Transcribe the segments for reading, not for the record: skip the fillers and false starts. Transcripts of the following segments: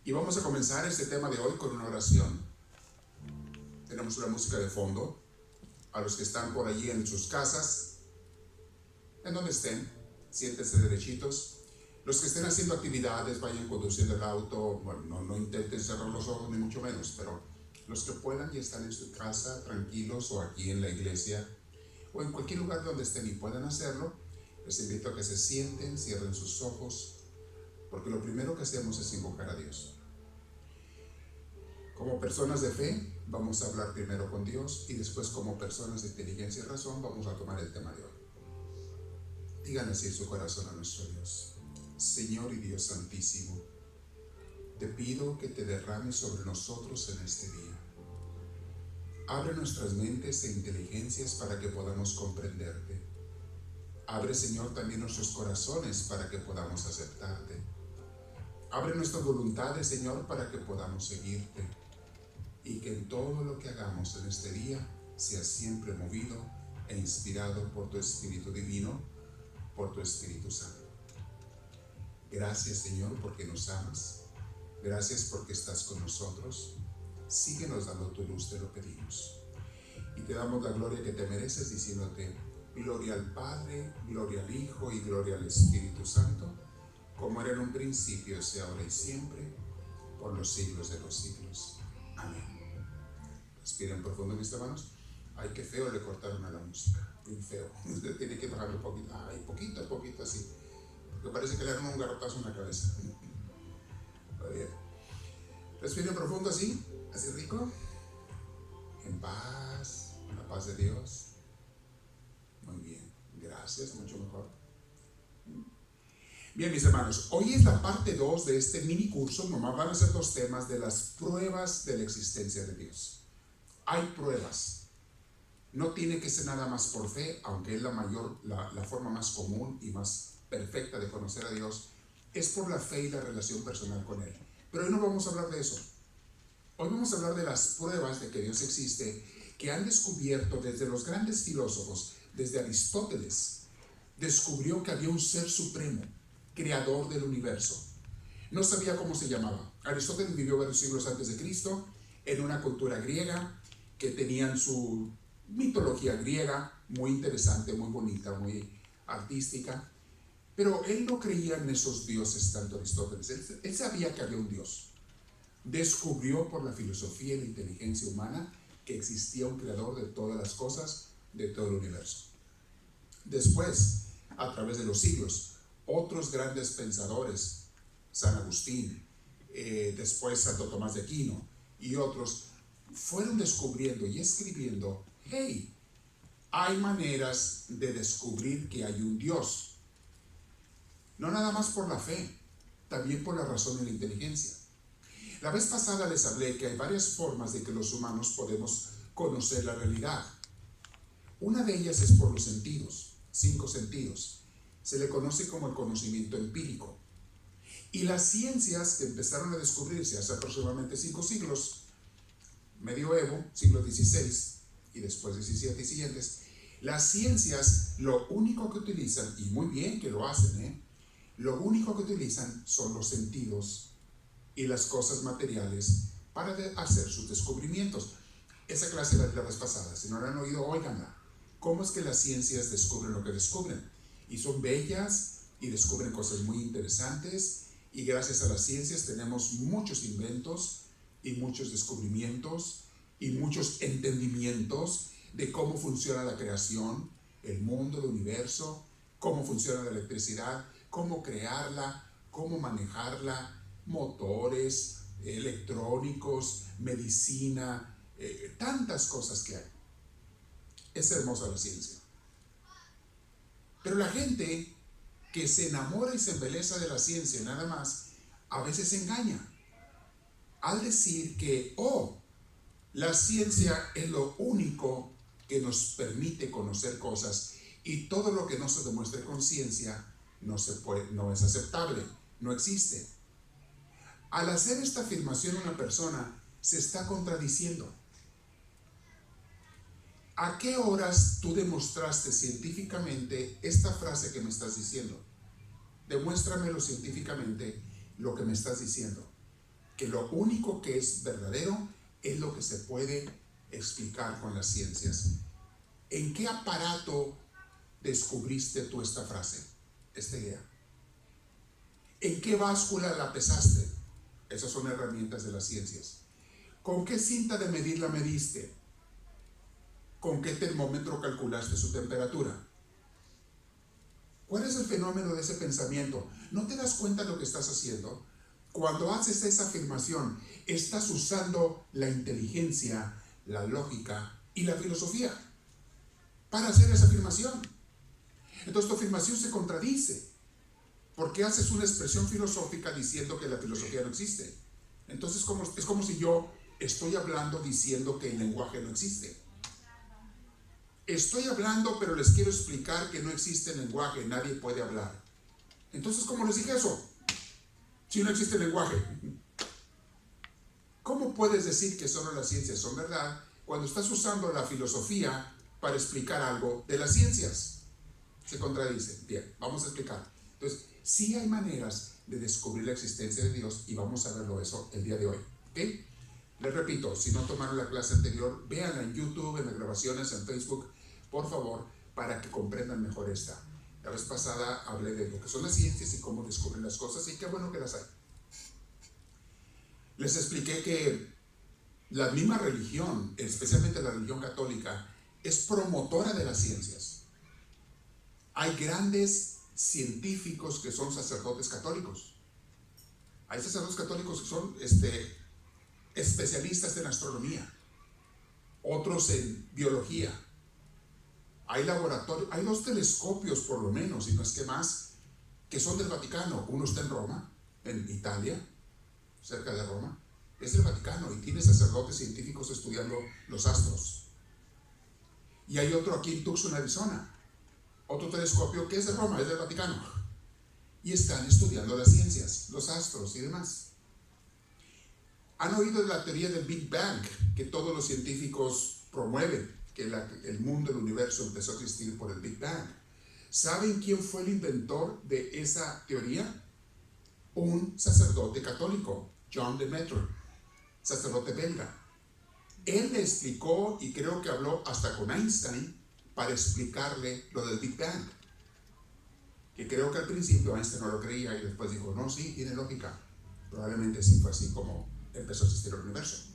Y vamos a comenzar este tema de hoy con una oración. Tenemos una música de fondo. A los que están por allí en sus casas, en donde estén, siéntense derechitos. Los que estén haciendo actividades, vayan conduciendo el auto. Bueno, no intenten cerrar los ojos ni mucho menos, pero los que puedan y están en su casa tranquilos, o aquí en la iglesia, o en cualquier lugar donde estén y puedan hacerlo, les invito a que se sienten, cierren sus ojos, porque lo primero que hacemos es invocar a Dios. Como personas de fe, vamos a hablar primero con Dios, y después, como personas de inteligencia y razón, vamos a tomar el tema de hoy. Digan así en su corazón a nuestro Dios: Señor y Dios Santísimo, te pido que te derrames sobre nosotros en este día. Abre nuestras mentes e inteligencias para que podamos comprenderte. Abre, Señor, también nuestros corazones para que podamos aceptarte. Abre nuestras voluntades, Señor, para que podamos seguirte. Y que en todo lo que hagamos en este día sea siempre movido e inspirado por tu Espíritu Divino, por tu Espíritu Santo. Gracias, Señor, porque nos amas. Gracias porque estás con nosotros. Síguenos dando tu luz, te lo pedimos. Y te damos la gloria que te mereces, diciéndote: gloria al Padre, gloria al Hijo y gloria al Espíritu Santo, como era en un principio, sea ahora y siempre, por los siglos de los siglos. Amén. Respiren profundo, mis hermanos. Ay, qué feo le cortaron a la música. Bien feo. Usted tiene que bajarlo un poquito. Ay, poquito a poquito así. Porque parece que le dieron un garrotazo en la cabeza. Está bien. Respiren profundo así. Así rico. En paz. En la paz de Dios. Muy bien. Gracias. Mucho mejor. Bien, mis hermanos. Hoy es la parte 2 de este mini curso. Nomás van a ser 2 temas de las pruebas de la existencia de Dios. Hay pruebas. No tiene que ser nada más por fe, aunque es la forma más común y más perfecta de conocer a Dios, es por la fe y la relación personal con Él. Pero hoy no vamos a hablar de eso. Hoy vamos a hablar de las pruebas de que Dios existe, que han descubierto desde los grandes filósofos, desde Aristóteles, descubrió que había un ser supremo, creador del universo. No sabía cómo se llamaba. Aristóteles vivió varios siglos antes de Cristo, en una cultura griega, que tenían su mitología griega, muy interesante, muy bonita, muy artística, pero él no creía en esos dioses, tanto Aristóteles. Él sabía que había un Dios. Descubrió por la filosofía y la inteligencia humana que existía un creador de todas las cosas, de todo el universo. Después, a través de los siglos, otros grandes pensadores, San Agustín, después Santo Tomás de Aquino y otros, fueron descubriendo y escribiendo: hey, hay maneras de descubrir que hay un Dios. No nada más por la fe, también por la razón y la inteligencia. La vez pasada les hablé que hay varias formas de que los humanos podemos conocer la realidad. Una de ellas es por los sentidos, 5 sentidos. Se le conoce como el conocimiento empírico. Y las ciencias que empezaron a descubrirse hace aproximadamente 5 siglos, medioevo, siglo XVI y después XVII y siguientes, las ciencias lo único que utilizan, y muy bien que lo hacen, lo único que utilizan son los sentidos y las cosas materiales para hacer sus descubrimientos. Esa clase la vez pasada, si no la han oído, óiganla. ¿Cómo es que las ciencias descubren lo que descubren? Y son bellas y descubren cosas muy interesantes, y gracias a las ciencias tenemos muchos inventos y muchos descubrimientos y muchos entendimientos de cómo funciona la creación, el mundo, el universo, cómo funciona la electricidad, cómo crearla, cómo manejarla, motores, electrónicos, medicina, tantas cosas que hay. Es hermosa la ciencia. Pero la gente que se enamora y se embeleza de la ciencia nada más, a veces se engaña al decir que, la ciencia es lo único que nos permite conocer cosas, y todo lo que no se demuestre con ciencia no es aceptable, no existe. Al hacer esta afirmación, una persona se está contradiciendo. ¿A qué horas tú demostraste científicamente esta frase que me estás diciendo? Demuéstramelo científicamente lo que me estás diciendo. que lo único que es verdadero es lo que se puede explicar con las ciencias. ¿En qué aparato descubriste tú esta frase, esta idea? ¿En qué báscula la pesaste? Esas son herramientas de las ciencias. ¿Con qué cinta de medir la mediste? ¿Con qué termómetro calculaste su temperatura? ¿Cuál es el fenómeno de ese pensamiento? ¿No te das cuenta de lo que estás haciendo? Cuando haces esa afirmación, estás usando la inteligencia, la lógica y la filosofía para hacer esa afirmación. Entonces tu afirmación se contradice, porque haces una expresión filosófica diciendo que la filosofía no existe. Entonces es como si yo estoy hablando diciendo que el lenguaje no existe. Estoy hablando, pero les quiero explicar que no existe lenguaje, nadie puede hablar. Entonces, ¿cómo les dije eso? Si no existe lenguaje. ¿Cómo puedes decir que solo las ciencias son verdad cuando estás usando la filosofía para explicar algo de las ciencias? Se contradice. Bien, vamos a explicar. Entonces, sí hay maneras de descubrir la existencia de Dios y vamos a verlo eso el día de hoy. ¿Ok? Les repito, si no tomaron la clase anterior, véanla en YouTube, en las grabaciones, en Facebook, por favor, para que comprendan mejor esta. La vez pasada hablé de lo que son las ciencias y cómo descubrir las cosas, y qué bueno que las hay. Les expliqué que la misma religión, especialmente la religión católica, es promotora de las ciencias. Hay grandes científicos que son sacerdotes católicos. Hay sacerdotes católicos que son especialistas en astronomía, otros en biología. Hay laboratorios, hay 2 telescopios por lo menos, y no es que más, que son del Vaticano. Uno está en Roma, en Italia, cerca de Roma. Es del Vaticano y tiene sacerdotes científicos estudiando los astros. Y hay otro aquí en Tucson, Arizona, otro telescopio que es de Roma, es del Vaticano. Y están estudiando las ciencias, los astros y demás. ¿Han oído de la teoría del Big Bang que todos los científicos promueven? Que el mundo, el universo empezó a existir por el Big Bang. ¿Saben quién fue el inventor de esa teoría? Un sacerdote católico, John Lemaitre, sacerdote belga. Él le explicó, y creo que habló hasta con Einstein, para explicarle lo del Big Bang. Que creo que al principio Einstein no lo creía y después dijo, no, sí, tiene lógica. Probablemente sí fue así como empezó a existir el universo.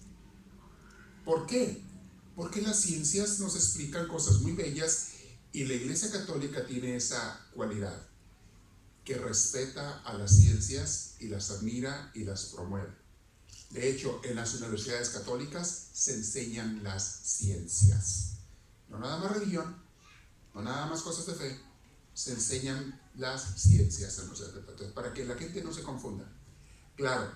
¿Por qué? Porque las ciencias nos explican cosas muy bellas y la Iglesia Católica tiene esa cualidad, que respeta a las ciencias y las admira y las promueve. De hecho, en las universidades católicas se enseñan las ciencias. No nada más religión, no nada más cosas de fe, se enseñan las ciencias. Entonces, para que la gente no se confunda. Claro,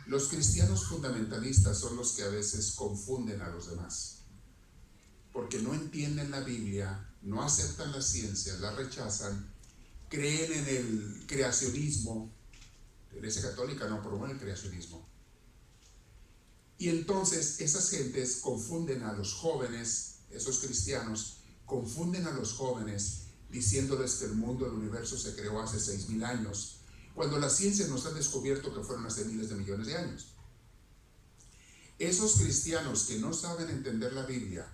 los cristianos fundamentalistas son los que a veces confunden a los demás, porque no entienden la Biblia, no aceptan la ciencia, la rechazan, creen en el creacionismo. La Iglesia Católica no promueve el creacionismo. Y entonces esas gentes confunden a los jóvenes, esos cristianos, confunden a los jóvenes diciéndoles que el mundo, el universo se creó hace 6,000 años, cuando las ciencias nos han descubierto que fueron hace miles de millones de años. Esos cristianos que no saben entender la Biblia,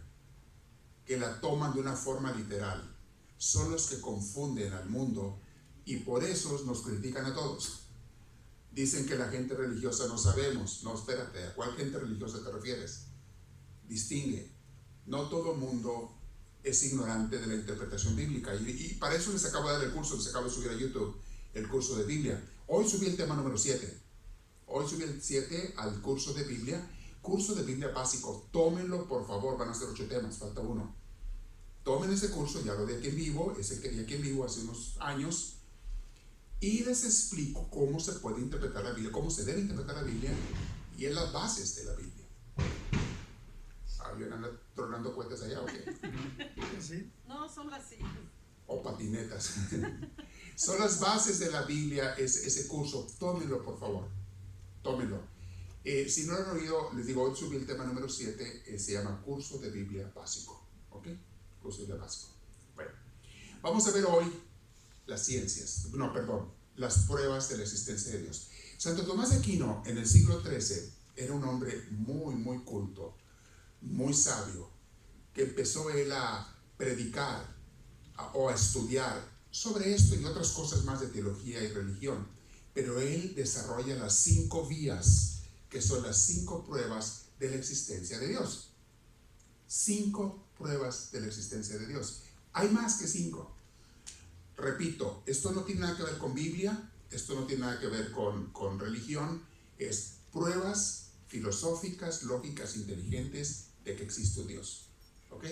que la toman de una forma literal, son los que confunden al mundo y por eso nos critican a todos. Dicen que la gente religiosa no sabemos. No, espérate, ¿a cuál gente religiosa te refieres? Distingue. No todo el mundo es ignorante de la interpretación bíblica y para eso les acabo de dar el curso, les acabo de subir a YouTube el curso de Biblia. Hoy subí el tema número 7. Hoy subí el 7 al curso de Biblia básico. Tómenlo, por favor, van a ser 8 temas, falta uno. Tomen ese curso, ya lo di aquí en vivo, ese que di aquí en vivo hace unos años, y les explico cómo se puede interpretar la Biblia, cómo se debe interpretar la Biblia y en las bases de la Biblia. ¿Alguien anda tronando cohetes allá o qué? ¿Sí? No, son las sillas. O patinetas. Son las bases de la Biblia, ese curso. Tómenlo, por favor. Tómenlo. Si no lo han oído, les digo, hoy subí el tema número 7, se llama Curso de Biblia Básico. ¿Ok? Curso de Biblia Básico. Bueno, vamos a ver hoy las ciencias. No, perdón. las pruebas de la existencia de Dios. Santo Tomás de Aquino en el siglo XIII era un hombre muy culto, muy sabio, que empezó él a predicar o a estudiar sobre esto y otras cosas más de teología y religión. Pero él desarrolla las 5 vías, que son las 5 pruebas de la existencia de Dios. 5 pruebas de la existencia de Dios. Hay más que 5. Repito, esto no tiene nada que ver con Biblia, esto no tiene nada que ver con religión, es pruebas filosóficas, lógicas, inteligentes de que existe un Dios. ¿Ok?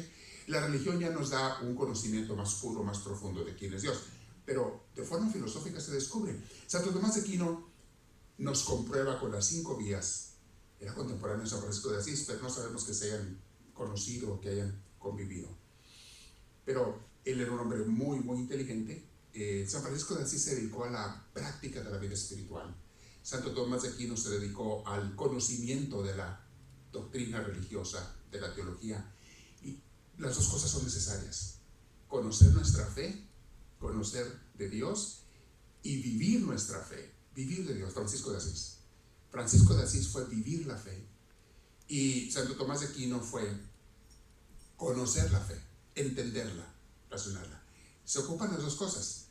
La religión ya nos da un conocimiento más puro, más profundo de quién es Dios, pero de forma filosófica se descubre. Santo Tomás de Aquino nos comprueba con las 5 vías. Era contemporáneo de San Francisco de Asís, pero no sabemos que se hayan conocido o que hayan convivido. Pero él era un hombre muy inteligente. San Francisco de Asís se dedicó a la práctica de la vida espiritual. Santo Tomás de Aquino se dedicó al conocimiento de la doctrina religiosa, de la teología. Y las 2 cosas son necesarias. Conocer nuestra fe, conocer de Dios y vivir nuestra fe. Vivir de Dios. Francisco de Asís. Francisco de Asís fue vivir la fe. Y Santo Tomás de Aquino fue conocer la fe, entenderla, razonarla. Se ocupan las 2 cosas.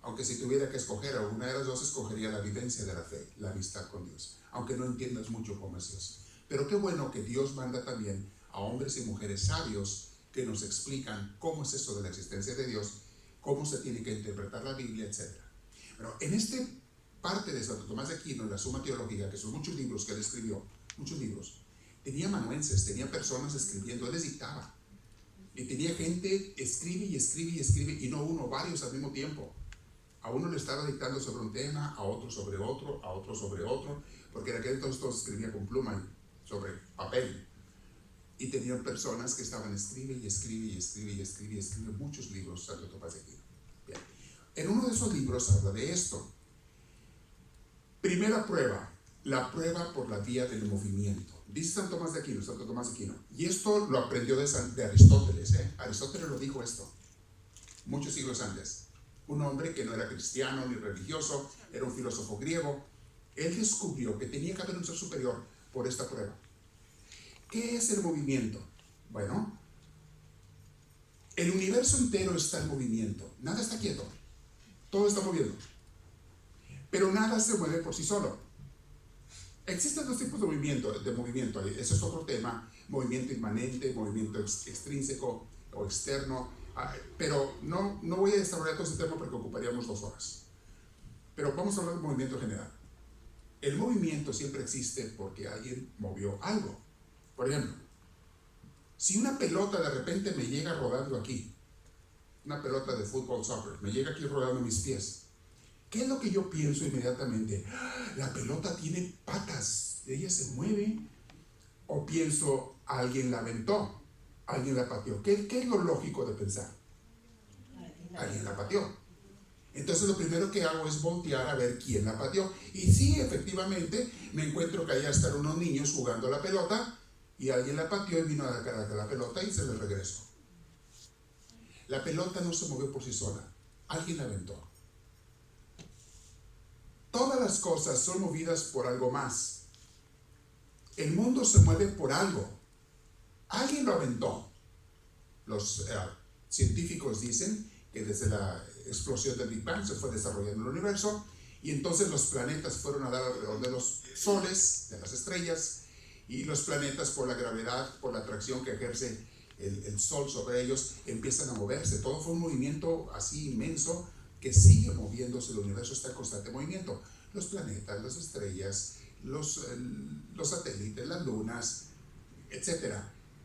Aunque si tuviera que escoger alguna de las 2, escogería la vivencia de la fe, la amistad con Dios. Aunque no entiendas mucho cómo es Dios. Pero qué bueno que Dios manda también a hombres y mujeres sabios que nos explican cómo es eso de la existencia de Dios, cómo se tiene que interpretar la Biblia, etc. Pero en esta parte de Santo Tomás de Aquino, en la Suma Teológica, que son muchos libros que él escribió, muchos libros, tenía amanuenses, tenía personas escribiendo, él les dictaba. Y tenía gente, escribe y no uno, varios al mismo tiempo. A uno le estaba dictando sobre un tema, a otro sobre otro, a otro sobre otro, porque en aquel entonces todo se escribía con pluma y sobre papel. Y tenían personas que estaban escribe muchos libros, Santo Tomás de Aquino. Bien. En uno de esos libros habla de esto. Primera prueba, la prueba por la vía del movimiento. Dice Santo Tomás de Aquino. Y esto lo aprendió de Aristóteles. Aristóteles lo dijo esto, muchos siglos antes. Un hombre que no era cristiano ni religioso, era un filósofo griego. Él descubrió que tenía que haber un ser superior por esta prueba. ¿Qué es el movimiento? Bueno, el universo entero está en movimiento. Nada está quieto. Todo está moviendo. Pero nada se mueve por sí solo. Existen 2 tipos de movimiento. Ese es otro tema. Movimiento inmanente, movimiento extrínseco o externo. Pero no voy a desarrollar todo ese tema porque ocuparíamos 2 horas. Pero vamos a hablar del movimiento general. El movimiento siempre existe porque alguien movió algo. Por ejemplo, si una pelota de repente me llega rodando aquí, una pelota de fútbol, soccer, me llega aquí rodando mis pies, ¿qué es lo que yo pienso inmediatamente? La pelota tiene patas, ella se mueve. O pienso, alguien la aventó, alguien la pateó. ¿Qué es lo lógico de pensar? Alguien la pateó. Entonces lo primero que hago es voltear a ver quién la pateó. Y sí, efectivamente, me encuentro que allá están unos niños jugando a la pelota y alguien la pateó y vino a sacar la pelota y se le regresó. La pelota no se movió por sí sola, alguien la aventó. Todas las cosas son movidas por algo más. El mundo se mueve por algo. Alguien lo aventó. Los científicos dicen que desde la explosión del Big Bang se fue desarrollando el universo y entonces los planetas fueron a dar alrededor de los soles, de las estrellas, y los planetas, por la gravedad, por la atracción que ejerce el sol sobre ellos, empiezan a moverse. Todo fue un movimiento así inmenso que sigue moviéndose. El universo está en constante movimiento. Los planetas, las estrellas, los satélites, las lunas, etc.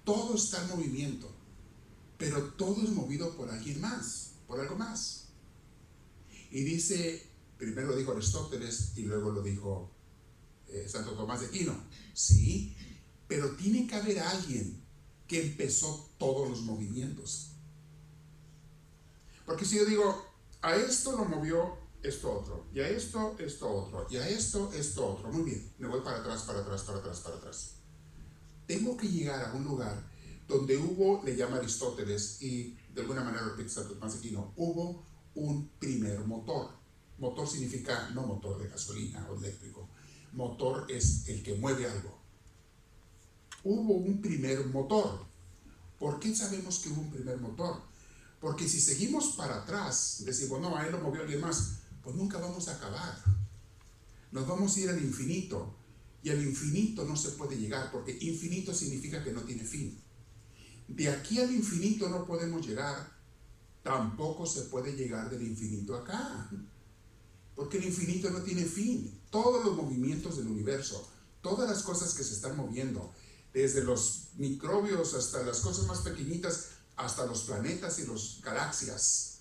Todo está en movimiento, pero todo es movido por alguien más, por algo más. Y dice, primero lo dijo Aristóteles y luego lo dijo Santo Tomás de Aquino. Sí, pero tiene que haber alguien que empezó todos los movimientos. Porque si yo digo, a esto lo movió esto otro, y a esto otro, y a esto otro, muy bien, me voy para atrás. Tengo que llegar a un lugar donde hubo, le llama Aristóteles, y de alguna manera repite Santo Tomás de Aquino, hubo un primer motor. Motor significa no motor de gasolina o eléctrico. Motor es el que mueve algo. Hubo un primer motor. ¿Por qué sabemos que hubo un primer motor? Porque si seguimos para atrás, decimos, no, a él lo movió alguien más, pues nunca vamos a acabar. Nos vamos a ir al infinito. Y al infinito no se puede llegar, porque infinito significa que no tiene fin. De aquí al infinito no podemos llegar, tampoco se puede llegar del infinito acá. Porque el infinito no tiene fin. Todos los movimientos del universo, todas las cosas que se están moviendo, desde los microbios hasta las cosas más pequeñitas, hasta los planetas y las galaxias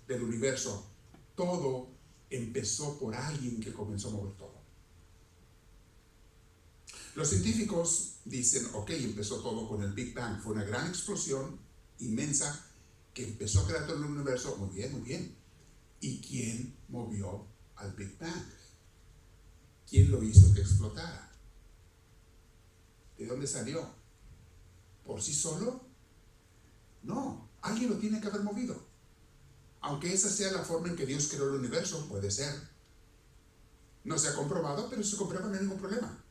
del universo, todo empezó por alguien que comenzó a mover todo. Los científicos dicen, ok, empezó todo con el Big Bang. Fue una gran explosión inmensa que empezó a crear todo el universo. Muy bien, muy bien. ¿Y quién movió al Big Bang? ¿Quién lo hizo que explotara? ¿De dónde salió? ¿Por sí solo? No, alguien lo tiene que haber movido. Aunque esa sea la forma en que Dios creó el universo, puede ser. No se ha comprobado, pero si se comprueba no hay ningún problema.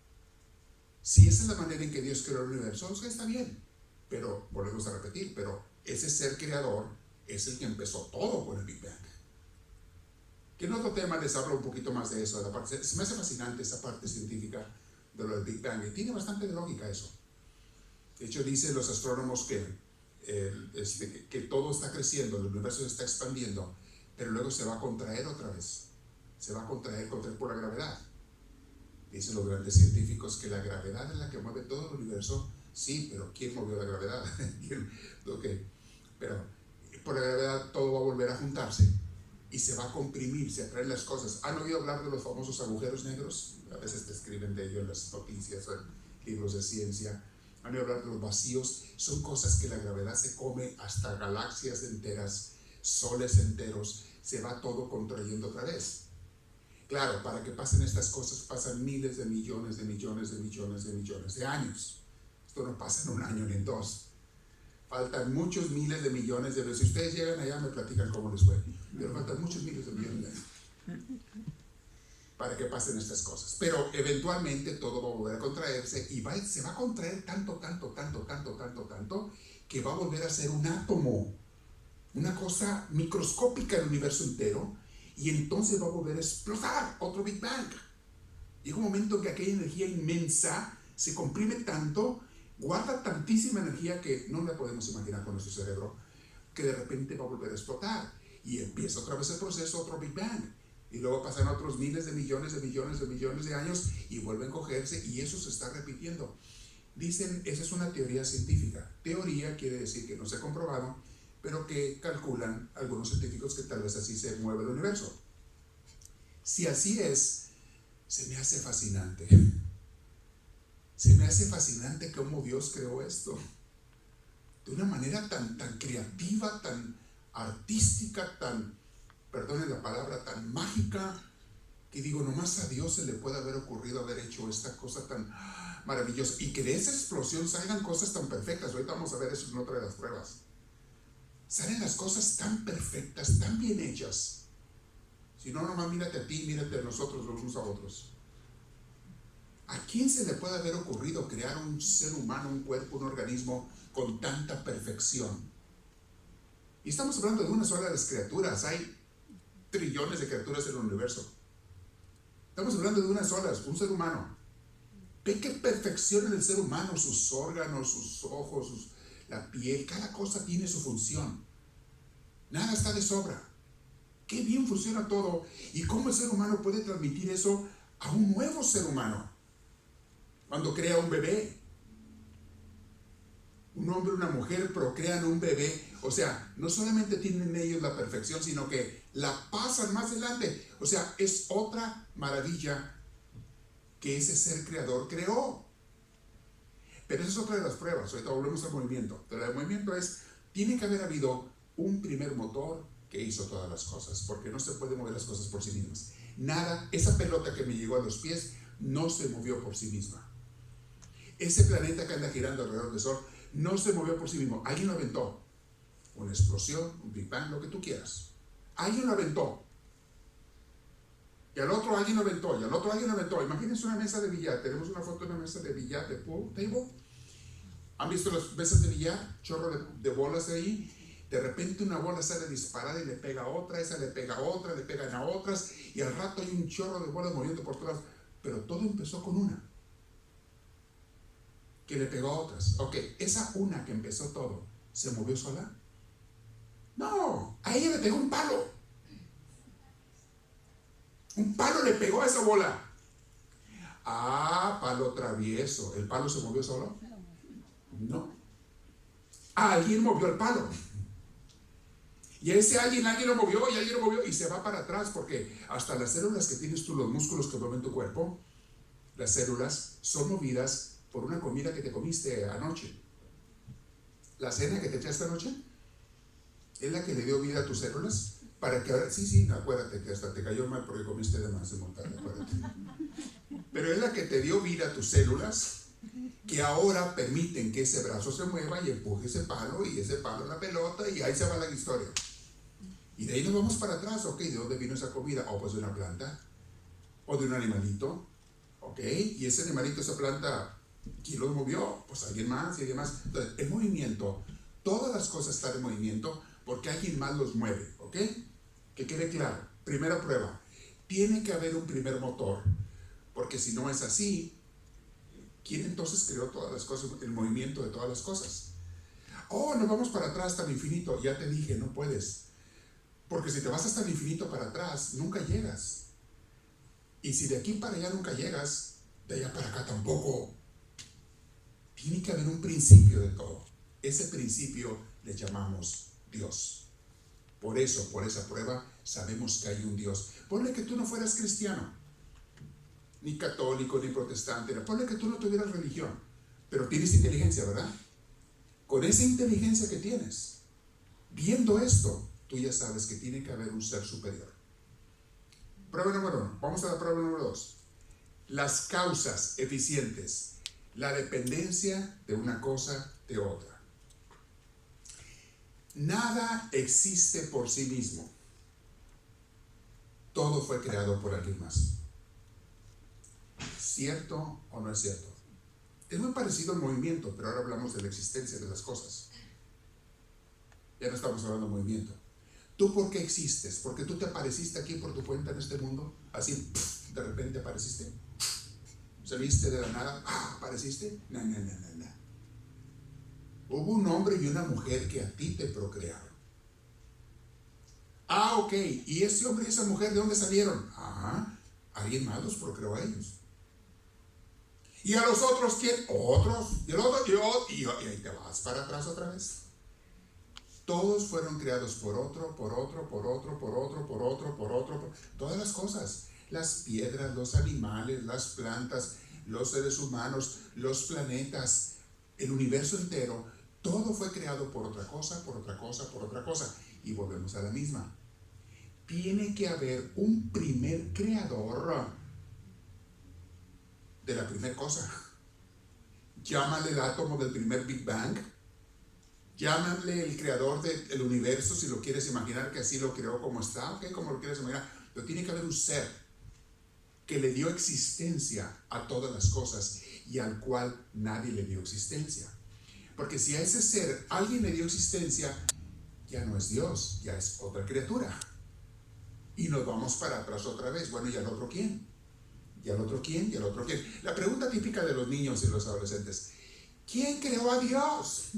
Si esa es la manera en que Dios creó el universo, o sea, está bien. Pero, volvemos a repetir, pero ese ser creador es el que empezó todo con el Big Bang. Que en otro tema les hablo un poquito más de eso, de la parte, se me hace fascinante esa parte científica de lo del Big Bang, y tiene bastante de lógica eso. De hecho, dicen los astrónomos que todo está creciendo, el universo se está expandiendo, pero luego se va a contraer otra vez. Se va a contraer por la gravedad. Dicen los grandes científicos que la gravedad es la que mueve todo el universo. Sí, pero ¿quién movió la gravedad? Okay. Pero por la gravedad todo va a volver a juntarse y se va a comprimir, se atraen las cosas. ¿Han oído hablar de los famosos agujeros negros? A veces te escriben de ello en las noticias o en libros de ciencia. ¿Han oído hablar de los vacíos? Son cosas que la gravedad se come hasta galaxias enteras, soles enteros, se va todo contrayendo otra vez. Claro, para que pasen estas cosas pasan miles de millones de años. Esto no pasa en un año ni en dos. Faltan muchos miles de millones de años. Si ustedes llegan allá me platican cómo les fue. Pero faltan muchos miles de millones de años para que pasen estas cosas. Pero eventualmente todo va a volver a contraerse y se va a contraer tanto, que va a volver a ser un átomo. Una cosa microscópica en el universo entero. Y entonces va a volver a explotar otro Big Bang. Llega un momento en que aquella energía inmensa se comprime tanto, guarda tantísima energía que no la podemos imaginar con nuestro cerebro, que de repente va a volver a explotar. Y empieza otra vez el proceso, otro Big Bang. Y luego pasan otros miles de millones de años y vuelven a cogerse y eso se está repitiendo. Dicen, esa es una teoría científica. Teoría quiere decir que no se ha comprobado, pero que calculan algunos científicos que tal vez así se mueve el universo. Si así es, se me hace fascinante. Se me hace fascinante cómo Dios creó esto. De una manera tan creativa, tan artística, perdonen la palabra, tan mágica, que digo, nomás a Dios se le puede haber ocurrido haber hecho esta cosa tan maravillosa. Y que de esa explosión salgan cosas tan perfectas. Ahorita vamos a ver eso en otra de las pruebas. Salen las cosas tan perfectas, tan bien hechas. Si no, nomás mírate a ti, mírate a nosotros los unos a otros. ¿A quién se le puede haber ocurrido crear un ser humano, un cuerpo, un organismo con tanta perfección? Y estamos hablando de una sola de las criaturas. Hay trillones de criaturas en el universo. Estamos hablando de una sola, un ser humano. Ve qué perfección en el ser humano, sus órganos, sus ojos, la piel, cada cosa tiene su función. Nada está de sobra. Qué bien funciona todo. Y cómo el ser humano puede transmitir eso a un nuevo ser humano. Cuando crea un bebé. Un hombre y una mujer procrean un bebé. O sea, no solamente tienen ellos la perfección, sino que la pasan más adelante. O sea, es otra maravilla que ese ser creador creó. Pero esa es otra de las pruebas. Ahorita volvemos al movimiento. Pero el movimiento tiene que haber habido un primer motor que hizo todas las cosas, porque no se puede mover las cosas por sí mismas. Nada, esa pelota que me llegó a los pies no se movió por sí misma. Ese planeta que anda girando alrededor del Sol no se movió por sí mismo. Alguien lo aventó. Una explosión, un Big Bang, lo que tú quieras. Alguien lo aventó. Y al otro alguien lo aventó, y al otro alguien lo aventó. Imagínense una mesa de billar. Tenemos una foto de una mesa de billar, de pool table. ¿Han visto las mesas de billar? Chorro de bolas ahí. De repente una bola sale disparada y le pega a otra, esa le pega a otra, le pegan a otras, y al rato hay un chorro de bolas moviendo por todas. Pero todo empezó con una, que le pegó a otras. Ok, esa una que empezó todo, ¿se movió sola? No, a ella le pegó un palo. Un palo le pegó a esa bola. Ah, palo travieso. ¿El palo se movió solo? No. Alguien movió el palo. Y ese alguien lo movió y alguien lo movió y se va para atrás, porque hasta las células que tienes tú, los músculos que mueven tu cuerpo, las células son movidas por una comida que te comiste anoche. La cena que te echaste anoche es la que le dio vida a tus células para que ahora, sí, acuérdate que hasta te cayó mal porque comiste de más de montaña, acuérdate. Pero es la que te dio vida a tus células, que ahora permiten que ese brazo se mueva y empuje ese palo, y ese palo la pelota, y ahí se va la historia. Y de ahí nos vamos para atrás. Ok, ¿de dónde vino esa comida? Pues de una planta, o de un animalito. Ok, y ese animalito, esa planta, ¿quién lo movió? Pues alguien más y alguien más. Entonces, el movimiento, todas las cosas están en movimiento porque alguien más los mueve. Ok, que quede claro. Primera prueba, tiene que haber un primer motor, porque si no es así, ¿quién entonces creó todas las cosas, el movimiento de todas las cosas? Oh, nos vamos para atrás hasta el infinito. Ya te dije, no puedes. Porque si te vas hasta el infinito para atrás, nunca llegas. Y si de aquí para allá nunca llegas, de allá para acá tampoco. Tiene que haber un principio de todo. Ese principio le llamamos Dios. Por eso, por esa prueba, sabemos que hay un Dios. Ponle que tú no fueras cristiano, ni católico, ni protestante. Ponle que tú no tuvieras religión, pero tienes inteligencia, ¿verdad? Con esa inteligencia que tienes, viendo esto, tú ya sabes que tiene que haber un ser superior. Prueba número 1. Vamos a la prueba número 2. Las causas eficientes. La dependencia de una cosa de otra. Nada existe por sí mismo. Todo fue creado por alguien más. ¿Cierto o no es cierto? Es muy parecido al movimiento, pero ahora hablamos de la existencia de las cosas. Ya no estamos hablando de movimiento. ¿Tú por qué existes? ¿Porque tú te apareciste aquí por tu cuenta en este mundo? Así, de repente apareciste. ¿Saliste de la nada? ¿Apareciste? No. Hubo un hombre y una mujer que a ti te procrearon. Ok. ¿Y ese hombre y esa mujer de dónde salieron? Alguien más los procreó a ellos. ¿Y a los otros quién? Otros. Y el otro, y ahí te vas para atrás otra vez. Todos fueron creados por otro. Todas las cosas. Las piedras, los animales, las plantas, los seres humanos, los planetas, el universo entero. Todo fue creado por otra cosa. Y volvemos a la misma. Tiene que haber un primer creador de la primera cosa. Llámale el átomo del primer Big Bang. Llámale el creador del universo, si lo quieres imaginar que así lo creó como está, ok, como lo quieres imaginar. Pero tiene que haber un ser que le dio existencia a todas las cosas y al cual nadie le dio existencia. Porque si a ese ser alguien le dio existencia, ya no es Dios, ya es otra criatura. Y nos vamos para atrás otra vez. Bueno, ¿y al otro quién? ¿Y al otro quién? ¿Y al otro quién? La pregunta típica de los niños y los adolescentes: ¿quién creó a Dios?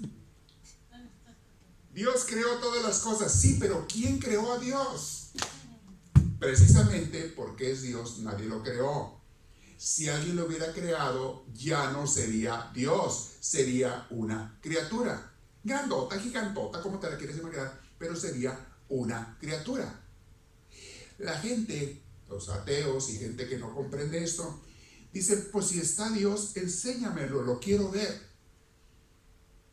Dios creó todas las cosas, sí, pero ¿quién creó a Dios? Precisamente porque es Dios, nadie lo creó. Si alguien lo hubiera creado, ya no sería Dios, sería una criatura. Grandota, gigantota, como te la quieres imaginar, pero sería una criatura. La gente, los ateos y gente que no comprende esto, dice: pues si está Dios, enséñamelo, lo quiero ver.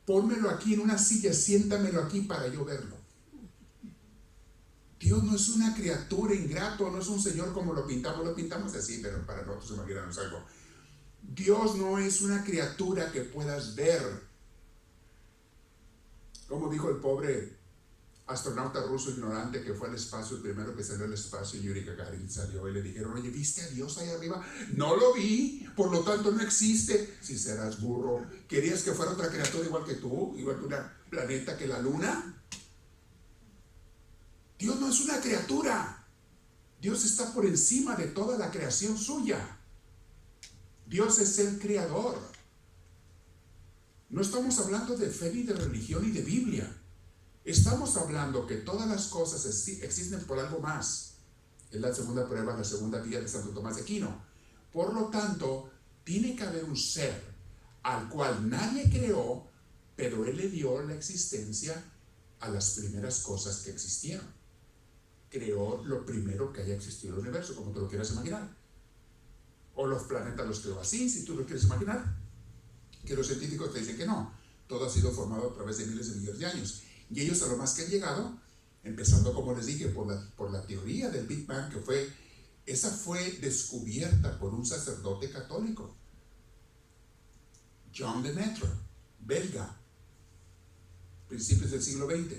Pónmelo aquí en una silla, siéntamelo aquí para yo verlo. Dios no es una criatura ingrato, no es un señor como lo pintamos así, pero para nosotros imaginarnos algo. Dios no es una criatura que puedas ver. Como dijo el pobre astronauta ruso ignorante que fue al espacio, el primero que salió al espacio, Yuri Gagarin salió y le dijeron, oye, ¿viste a Dios ahí arriba? No lo vi, por lo tanto no existe. Si serás burro, ¿querías que fuera otra criatura igual que tú, igual que un planeta, que la luna? Dios no es una criatura. Dios está por encima de toda la creación suya. Dios es el creador. No estamos hablando de fe ni de religión ni de Biblia. Estamos hablando que todas las cosas existen por algo más. Es la segunda prueba, la segunda vía de Santo Tomás de Aquino. Por lo tanto, tiene que haber un ser al cual nadie creó, pero él le dio la existencia a las primeras cosas que existieron. Creó lo primero que haya existido en el universo, como tú lo quieras imaginar. O los planetas los creó así, si tú lo quieres imaginar. Que los científicos te dicen que no. Todo ha sido formado a través de miles de millones de años. Y ellos a lo más que han llegado, empezando como les dije, por la teoría del Big Bang, esa fue descubierta por un sacerdote católico. John Lemaitre, belga, principios del siglo XX.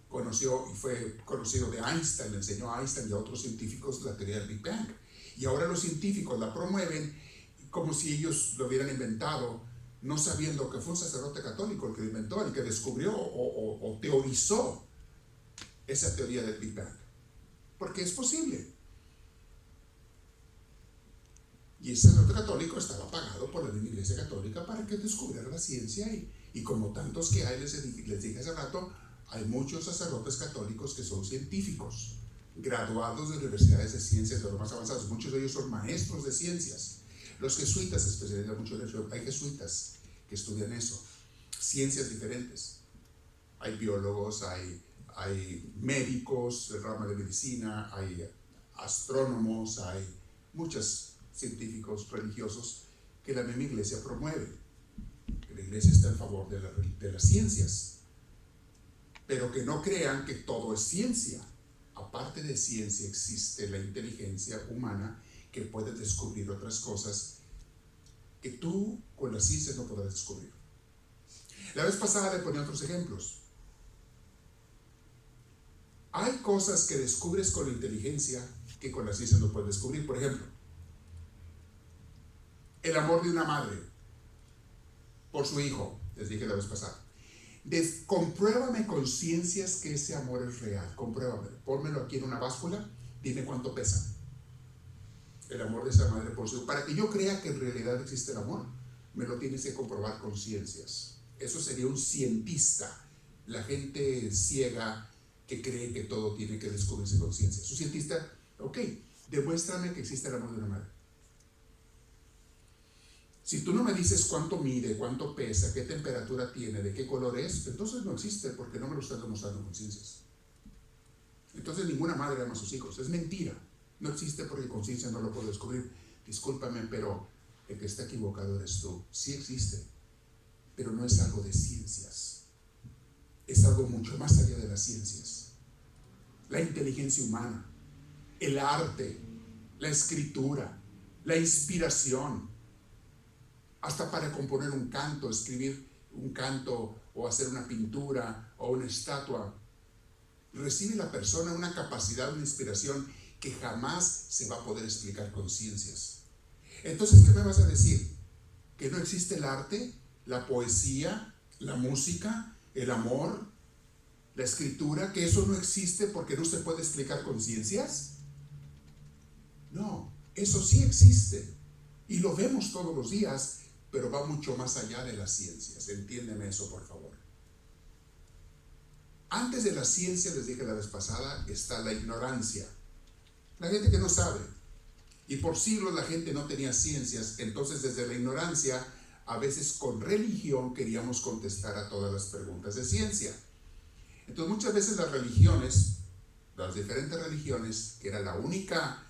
Conoció y fue conocido de Einstein, le enseñó a Einstein y a otros científicos la teoría del Big Bang. Y ahora los científicos la promueven como si ellos lo hubieran inventado, no sabiendo que fue un sacerdote católico el que lo inventó, el que descubrió o teorizó esa teoría del Big Bang. Porque es posible. Y ese sacerdote católico estaba pagado por la misma Iglesia Católica para que descubriera la ciencia. Y como tantos que hay, les dije hace rato, hay muchos sacerdotes católicos que son científicos, graduados de universidades de ciencias de los más avanzados. Muchos de ellos son maestros de ciencias. Los jesuitas se especializan mucho en eso. Hay jesuitas que estudian eso, ciencias diferentes. Hay biólogos, hay médicos del ramo de medicina, hay astrónomos, hay muchos científicos religiosos que la misma iglesia promueve. La iglesia está en favor de las ciencias, pero que no crean que todo es ciencia. Aparte de ciencia existe la inteligencia humana que puede descubrir otras cosas que tú con las ciencias no podrás descubrir. La vez pasada le ponía otros ejemplos. Hay cosas que descubres con la inteligencia que con la ciencia no puedes descubrir. Por ejemplo, el amor de una madre por su hijo, les dije la vez pasada. Compruébame con ciencias que ese amor es real. Compruébame. Pónmelo aquí en una báscula. Dime cuánto pesa el amor de esa madre por su hijo. Para que yo crea que en realidad existe el amor, me lo tienes que comprobar con ciencias. Eso sería un cientista. La gente ciega que cree que todo tiene que descubrirse con ciencias. Su cientista, ok, demuéstrame que existe el amor de una madre. Si tú no me dices cuánto mide, cuánto pesa, qué temperatura tiene, de qué color es, entonces no existe, porque no me lo estás demostrando con ciencias. Entonces ninguna madre ama a sus hijos. Es mentira. No existe porque con ciencia no lo puedo descubrir. Discúlpame, pero el que está equivocado eres tú. Sí existe, pero no es algo de ciencias. Es algo mucho más allá de las ciencias. La inteligencia humana, el arte, la escritura, la inspiración. Hasta para componer un canto, escribir un canto o hacer una pintura o una estatua. Recibe la persona una capacidad, una inspiración que jamás se va a poder explicar con ciencias. Entonces, ¿qué me vas a decir? ¿Que no existe el arte, la poesía, la música, el amor, la escritura? ¿Que eso no existe porque no se puede explicar con ciencias? No, eso sí existe. Y lo vemos todos los días, pero va mucho más allá de las ciencias. Entiéndeme eso, por favor. Antes de la ciencia, les dije la vez pasada, está la ignorancia. La gente que no sabe. Y por siglos la gente no tenía ciencias. Entonces, desde la ignorancia, a veces con religión queríamos contestar a todas las preguntas de ciencia. Entonces, muchas veces las religiones, las diferentes religiones, que era la única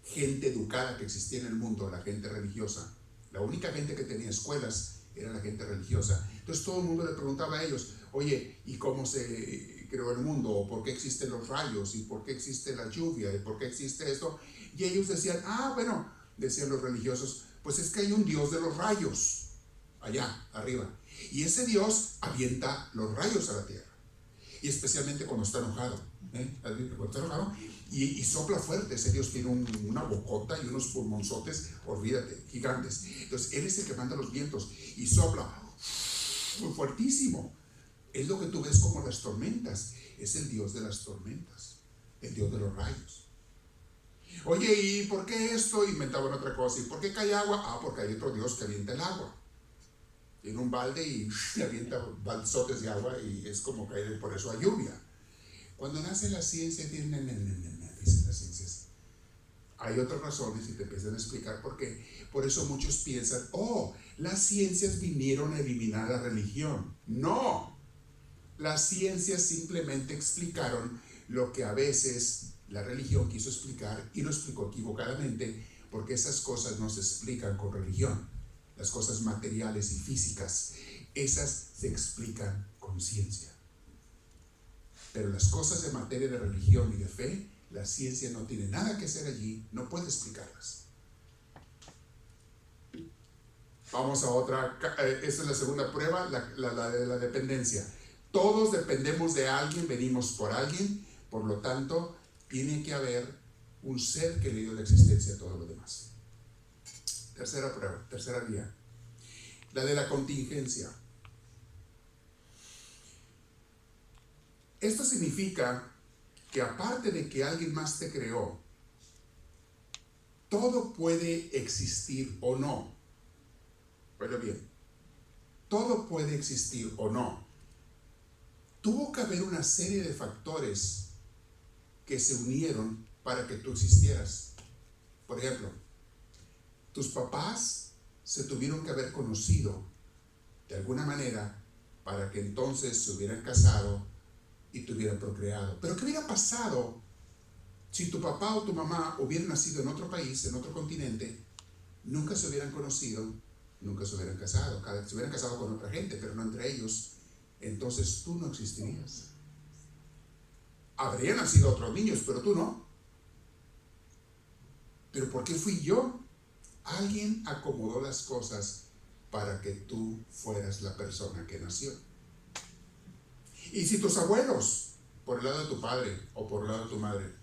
gente educada que existía en el mundo, la gente religiosa, la única gente que tenía escuelas era la gente religiosa. Entonces todo el mundo le preguntaba a ellos, oye, ¿y cómo se creó el mundo? ¿O por qué existen los rayos? ¿Y por qué existe la lluvia? ¿Y por qué existe esto? Y ellos decían, bueno, decían los religiosos, pues es que hay un Dios de los rayos, allá, arriba. Y ese Dios avienta los rayos a la tierra. Y especialmente cuando está enojado. Cuando está enojado y sopla fuerte. Ese Dios tiene una bocota y unos pulmonzotes, olvídate, gigantes. Entonces Él es el que manda los vientos y sopla muy fuertísimo. Es lo que tú ves como las tormentas. Es el Dios de las tormentas, el Dios de los rayos. Oye, ¿y por qué esto? Inventaban otra cosa. ¿Y por qué cae agua? Ah, porque hay otro Dios que avienta el agua. Tiene un balde y avienta balzotes de agua y es como caer, por eso hay lluvia. Cuando nace la ciencia, dicen las ciencias. Hay otras razones y te empiezan a explicar por qué. Por eso muchos piensan, las ciencias vinieron a eliminar la religión. No, las ciencias simplemente explicaron lo que a veces la religión quiso explicar y lo explicó equivocadamente, porque esas cosas no se explican con religión. Las cosas materiales y físicas, esas se explican con ciencia. Pero las cosas de materia de religión y de fe, la ciencia no tiene nada que hacer allí, no puede explicarlas. Vamos a otra, esta es la segunda prueba, la de la dependencia. Todos dependemos de alguien, venimos por alguien, por lo tanto, tiene que haber un ser que le dio la existencia a todo lo demás. Tercera prueba, tercera vía, la de la contingencia. Esto significa que aparte de que alguien más te creó, todo puede existir o no. Pero bien, todo puede existir o no. Tuvo que haber una serie de factores que se unieron para que tú existieras. Por ejemplo, tus papás se tuvieron que haber conocido de alguna manera para que entonces se hubieran casado y te hubieran procreado. Pero ¿qué hubiera pasado si tu papá o tu mamá hubieran nacido en otro país, en otro continente, nunca se hubieran conocido, nunca se hubieran casado, se hubieran casado con otra gente, pero no entre ellos? Entonces tú no existirías. Habrían nacido otros niños, pero tú no. ¿Pero por qué fui yo? Alguien acomodó las cosas para que tú fueras la persona que nació. Y si tus abuelos, por el lado de tu padre o por el lado de tu madre,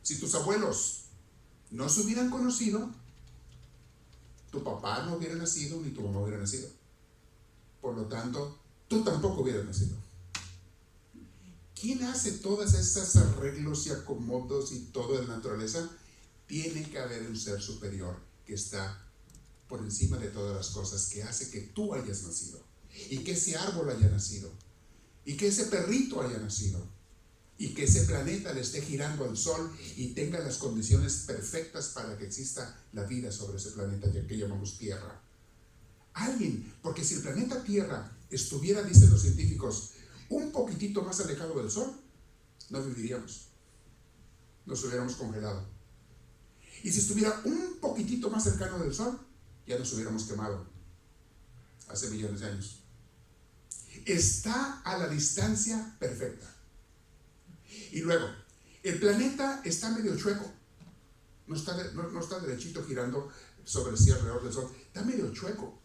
si tus abuelos no se hubieran conocido, tu papá no hubiera nacido ni tu mamá hubiera nacido. Por lo tanto, tú tampoco hubieras nacido. ¿Quién hace todas esas arreglos y acomodos y todo de la naturaleza? Tiene que haber un ser superior que está por encima de todas las cosas, que hace que tú hayas nacido y que ese árbol haya nacido y que ese perrito haya nacido y que ese planeta le esté girando al sol y tenga las condiciones perfectas para que exista la vida sobre ese planeta que llamamos Tierra. Alguien, porque si el planeta Tierra estuviera, dicen los científicos, un poquitito más alejado del sol, no viviríamos, nos hubiéramos congelado. Y si estuviera un poquitito más cercano del sol, ya nos hubiéramos quemado hace millones de años. Está a la distancia perfecta. Y luego, el planeta está medio chueco, no está derechito girando sobre sí alrededor del sol, está medio chueco,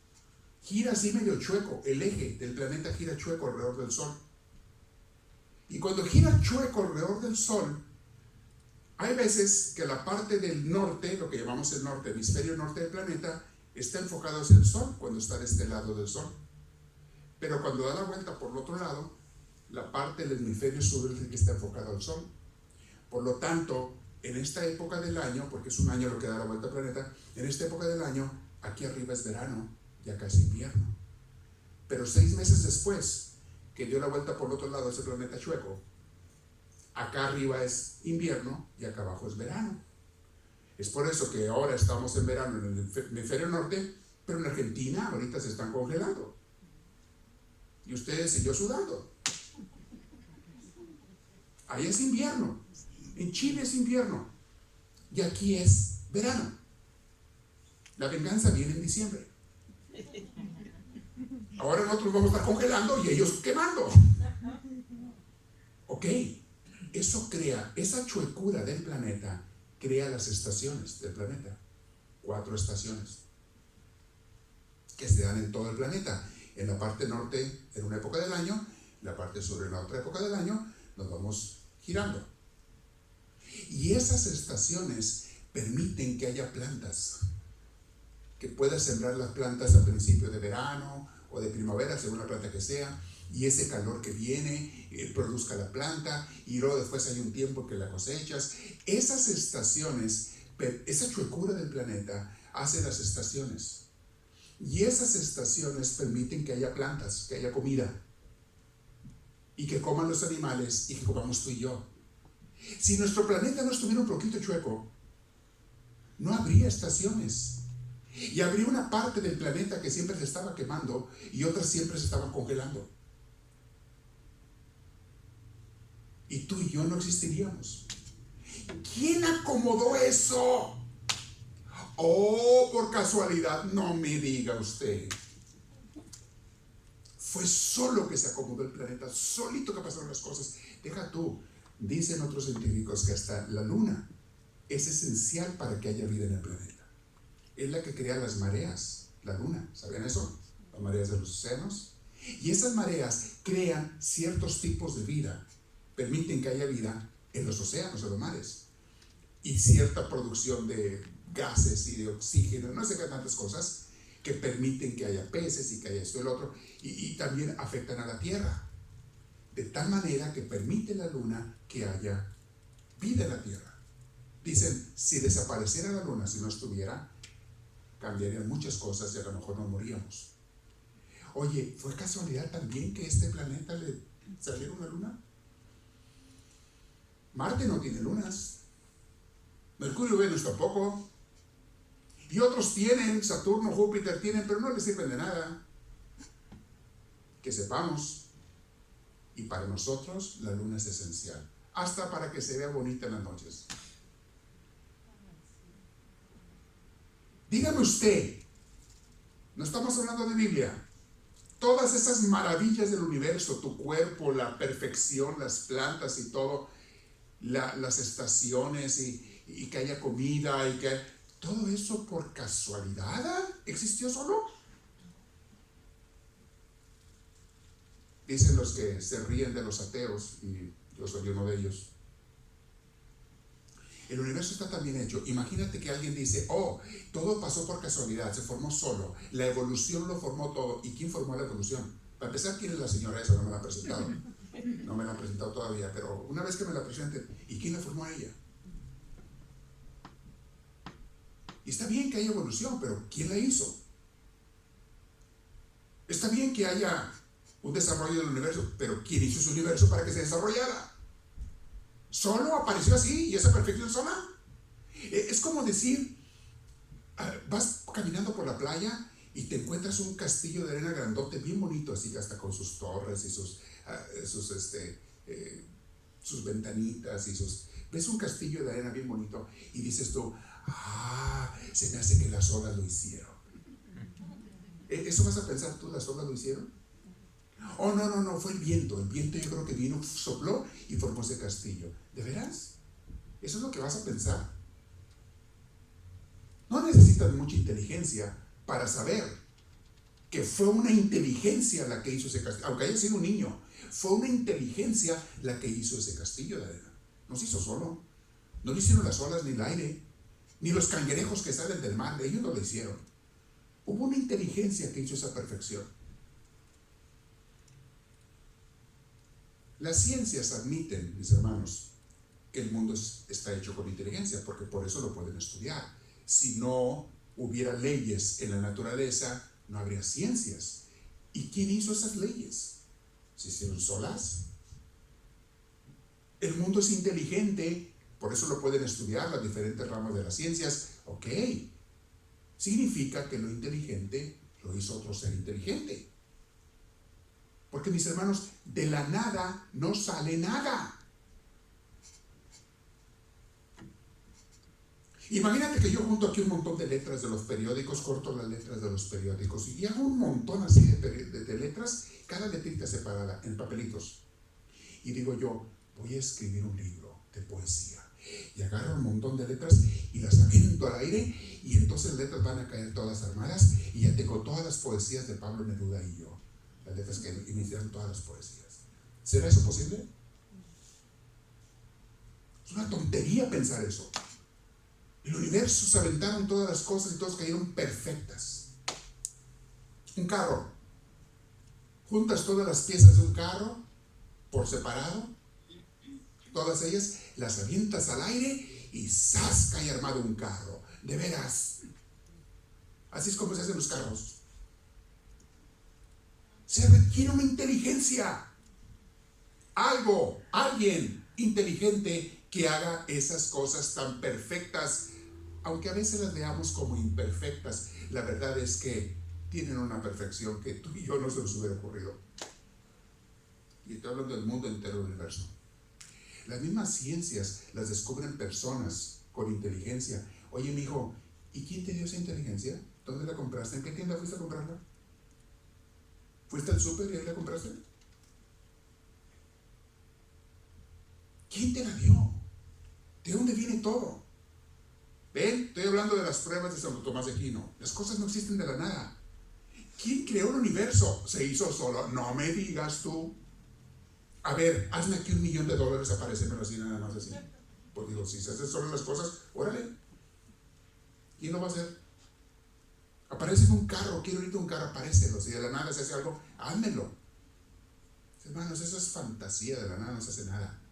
gira así medio chueco, el eje del planeta gira chueco alrededor del sol. Y cuando gira chueco alrededor del sol, hay veces que la parte del norte, lo que llamamos el norte, hemisferio norte del planeta, está enfocado hacia el sol cuando está de este lado del sol. Pero cuando da la vuelta por el otro lado, la parte del hemisferio sur es el que está enfocado al sol. Por lo tanto, en esta época del año, porque es un año lo que da la vuelta al planeta, en esta época del año, aquí arriba es verano, ya casi invierno. Pero 6 meses después, que dio la vuelta por el otro lado ese planeta chueco, acá arriba es invierno y acá abajo es verano. Es por eso que ahora estamos en verano en el hemisferio norte, pero en Argentina ahorita se están congelando. Y ustedes y yo sudando. Ahí es invierno. En Chile es invierno. Y aquí es verano. La venganza viene en diciembre. Ahora nosotros vamos a estar congelando y ellos quemando. Ok. Eso crea, esa chuecura del planeta crea las estaciones del planeta. 4 estaciones que se dan en todo el planeta. En la parte norte, en una época del año, la parte sur en la otra época del año, nos vamos girando. Y esas estaciones permiten que haya plantas, que puedas sembrar las plantas al principio de verano o de primavera, según la planta que sea, y ese calor que viene produzca la planta, y luego después hay un tiempo que la cosechas. Esas estaciones, esa chuecura del planeta hace las estaciones, y esas estaciones permiten que haya plantas, que haya comida, y que coman los animales, y que comamos tú y yo. Si nuestro planeta no estuviera un poquito chueco, no habría estaciones, y habría una parte del planeta que siempre se estaba quemando y otras siempre se estaban congelando, y tú y yo no existiríamos. ¿Quién acomodó eso? Oh, por casualidad, no me diga usted. Fue solo que se acomodó el planeta, solito que pasaron las cosas. Deja tú, dicen otros científicos que hasta la luna es esencial para que haya vida en el planeta. Es la que crea las mareas, la luna, ¿sabían eso? Las mareas de los océanos. Y esas mareas crean ciertos tipos de vida, permiten que haya vida en los océanos, en los mares, y cierta producción de gases y de oxígeno, no sé qué tantas cosas, que permiten que haya peces y que haya esto y lo otro, y también afectan a la Tierra, de tal manera que permite la luna que haya vida en la Tierra. Dicen, si desapareciera la luna, si no estuviera, cambiarían muchas cosas y a lo mejor no moríamos. Oye, ¿fue casualidad también que este planeta le saliera una luna? Marte no tiene lunas, Mercurio, Venus tampoco, y otros tienen, Saturno, Júpiter tienen, pero no les sirven de nada, que sepamos. Y para nosotros la luna es esencial, hasta para que se vea bonita en las noches. Dígame usted, no estamos hablando de Biblia, todas esas maravillas del universo, tu cuerpo, la perfección, las plantas y todo, las estaciones y que haya comida y que todo eso por casualidad existió solo. Dicen los que se ríen de los ateos, y yo soy uno de ellos. El universo está tan bien hecho. Imagínate que alguien dice, oh, todo pasó por casualidad, se formó solo, la evolución lo formó todo. ¿Y quién formó la evolución? Para empezar, ¿quién es la señora esa? No me la han presentado. No me la han presentado todavía, pero una vez que me la presenten, ¿y quién la formó a ella? Y está bien que haya evolución, pero ¿quién la hizo? Está bien que haya un desarrollo del universo, pero ¿quién hizo ese universo para que se desarrollara? ¿Solo apareció así y esa perfección sola? Es como decir, vas caminando por la playa y te encuentras un castillo de arena grandote, bien bonito, así hasta con sus torres y sus ventanitas y ves un castillo de arena bien bonito y dices tú, se me hace que las olas lo hicieron. ¿Eso vas a pensar tú, las olas lo hicieron? Oh, no, fue el viento yo creo que vino, sopló y formó ese castillo. ¿De veras? ¿Eso es lo que vas a pensar? No necesitas mucha inteligencia para saber que fue una inteligencia la que hizo ese castillo, aunque haya sido un niño, fue una inteligencia la que hizo ese castillo de arena. No se hizo solo, no lo hicieron las olas ni el aire, ni los cangrejos que salen del mar, ellos no lo hicieron. Hubo una inteligencia que hizo esa perfección. Las ciencias admiten, mis hermanos, que el mundo está hecho con inteligencia, porque por eso lo pueden estudiar. Si no hubiera leyes en la naturaleza, no habría ciencias. ¿Y quién hizo esas leyes? ¿Se hicieron solas? El mundo es inteligente, por eso lo pueden estudiar las diferentes ramas de las ciencias. Ok, significa que lo inteligente lo hizo otro ser inteligente. Porque, mis hermanos, de la nada no sale nada. Imagínate que yo junto aquí un montón de letras de los periódicos, corto las letras de los periódicos y hago un montón así de letras, cada letrita separada en papelitos. Y digo yo, voy a escribir un libro de poesía. Y agarro un montón de letras y las aviento al aire, y entonces las letras van a caer todas armadas y ya tengo todas las poesías de Pablo Neruda y yo. Las letras que iniciaron todas las poesías. ¿Será eso posible? Es una tontería pensar eso. El universo se aventaron todas las cosas y todas cayeron perfectas. Un carro. Juntas todas las piezas de un carro por separado, todas ellas las avientas al aire y ¡zas! Cae armado un carro. De veras. Así es como se hacen los carros. Se requiere una inteligencia. Alguien inteligente que haga esas cosas tan perfectas, aunque a veces las veamos como imperfectas. La verdad es que tienen una perfección que tú y yo no se nos hubiera ocurrido. Y estoy hablando del mundo entero del universo. Las mismas ciencias las descubren personas con inteligencia. Oye, mijo, ¿y quién te dio esa inteligencia? ¿Dónde la compraste? ¿En qué tienda fuiste a comprarla? ¿Fuiste al súper y ahí la compraste? ¿Quién te la dio? ¿De dónde viene todo? ¿Ven? Estoy hablando de las pruebas de Santo Tomás de Aquino. Las cosas no existen de la nada. ¿Quién creó el universo? ¿Se hizo solo? No me digas tú. A ver, hazme aquí $1,000,000, aparécemelo así, nada más así. Pues digo, si se hacen solo las cosas, órale. ¿Quién lo va a hacer? Aparece un carro, quiero ahorita un carro, aparécelo. Si de la nada se hace algo, házmelo. Hermanos, eso es fantasía, de la nada no se hace nada.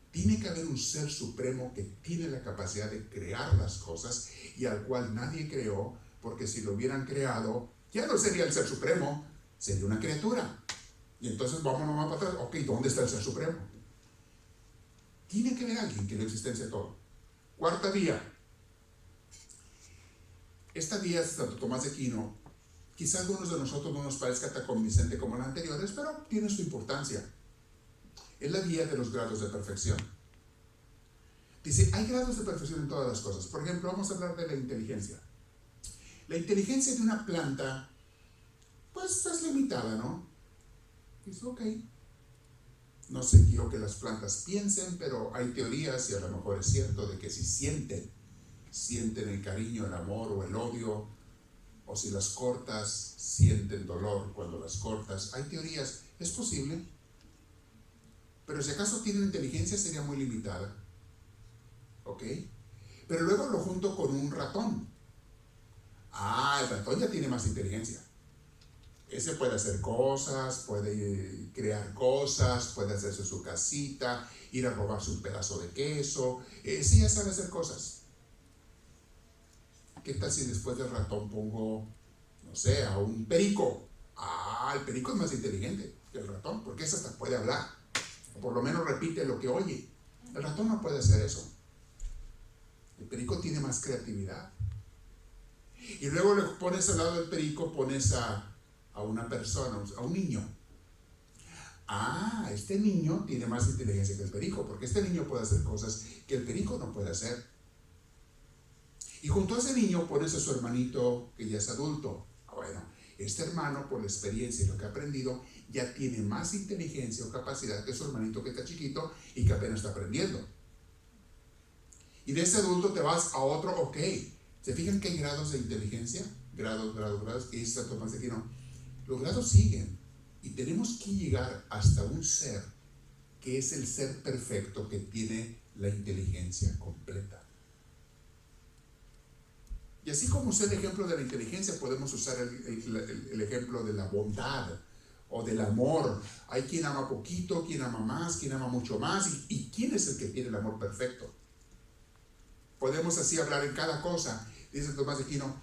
Tiene que haber un ser supremo que tiene la capacidad de crear las cosas y al cual nadie creó, porque si lo hubieran creado, ya no sería el ser supremo, sería una criatura. Y entonces vámonos más para atrás. Ok, ¿dónde está el ser supremo? Tiene que haber alguien que dé existencia a todo. Cuarta vía. Esta vía de Santo Tomás de Aquino, quizás a algunos de nosotros no nos parezca tan convincente como las anteriores, pero tiene su importancia. Es la vía de los grados de perfección. Dice, hay grados de perfección en todas las cosas. Por ejemplo, vamos a hablar de la inteligencia. La inteligencia de una planta, pues es limitada, ¿no? Dice, ok. No sé yo que las plantas piensen, pero hay teorías, y a lo mejor es cierto, de que si sienten el cariño, el amor o el odio, o si las cortas, sienten dolor cuando las cortas. Hay teorías, es posible. Pero si acaso tienen inteligencia sería muy limitada. ¿Ok? Pero luego lo junto con un ratón. Ah, el ratón ya tiene más inteligencia. Ese puede hacer cosas, puede crear cosas, puede hacerse su casita, ir a robarse un pedazo de queso. Ese ya sabe hacer cosas. ¿Qué tal si después del ratón pongo, no sé, a un perico? Ah, el perico es más inteligente que el ratón, porque ese hasta puede hablar. O por lo menos repite lo que oye. El ratón no puede hacer eso. El perico tiene más creatividad. Y luego le pones al lado del perico, pones a una persona, a un niño. Ah, este niño tiene más inteligencia que el perico, porque este niño puede hacer cosas que el perico no puede hacer. Y junto a ese niño pones a su hermanito que ya es adulto. Bueno, este hermano, por la experiencia y lo que ha aprendido, ya tiene más inteligencia o capacidad que su hermanito que está chiquito y que apenas está aprendiendo. Y de ese adulto te vas a otro, ok. ¿Se fijan que hay grados de inteligencia? Grados. Y dice Santo Tomás de Aquino, los grados siguen. Y tenemos que llegar hasta un ser que es el ser perfecto que tiene la inteligencia completa. Y así como usé el ejemplo de la inteligencia, podemos usar el ejemplo de la bondad o del amor. Hay quien ama poquito, quien ama más, quien ama mucho más. ¿Y quién es el que tiene el amor perfecto? Podemos así hablar en cada cosa. Dice Tomás de Aquino,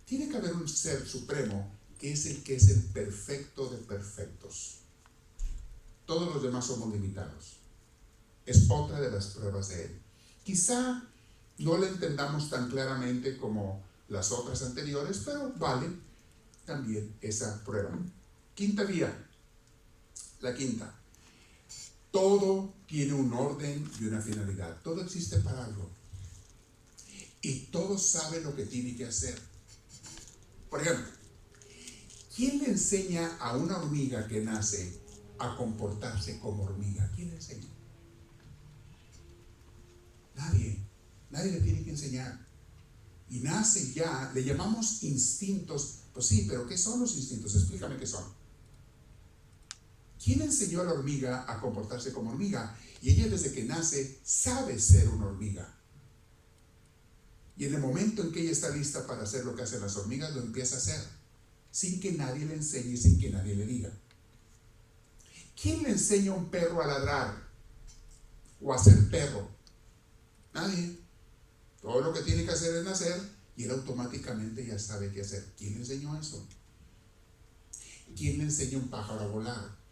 tiene que haber un ser supremo que es el perfecto de perfectos. Todos los demás somos limitados. Es otra de las pruebas de él. Quizá no la entendamos tan claramente como las otras anteriores, pero vale también esa prueba. Quinta vía. La quinta. Todo tiene un orden y una finalidad. Todo existe para algo. Y todo sabe lo que tiene que hacer. Por ejemplo, ¿quién le enseña a una hormiga que nace a comportarse como hormiga? ¿Quién le enseña? Nadie. Nadie le tiene que enseñar. Y nace ya, le llamamos instintos. Pues sí, pero ¿qué son los instintos? Explícame qué son. ¿Quién enseñó a la hormiga a comportarse como hormiga? Y ella desde que nace sabe ser una hormiga. Y en el momento en que ella está lista para hacer lo que hacen las hormigas, lo empieza a hacer, sin que nadie le enseñe, sin que nadie le diga. ¿Quién le enseña a un perro a ladrar o a ser perro? Nadie. Todo lo que tiene que hacer es nacer y él automáticamente ya sabe qué hacer. ¿Quién le enseñó eso? ¿Quién le enseña a un pájaro a volar?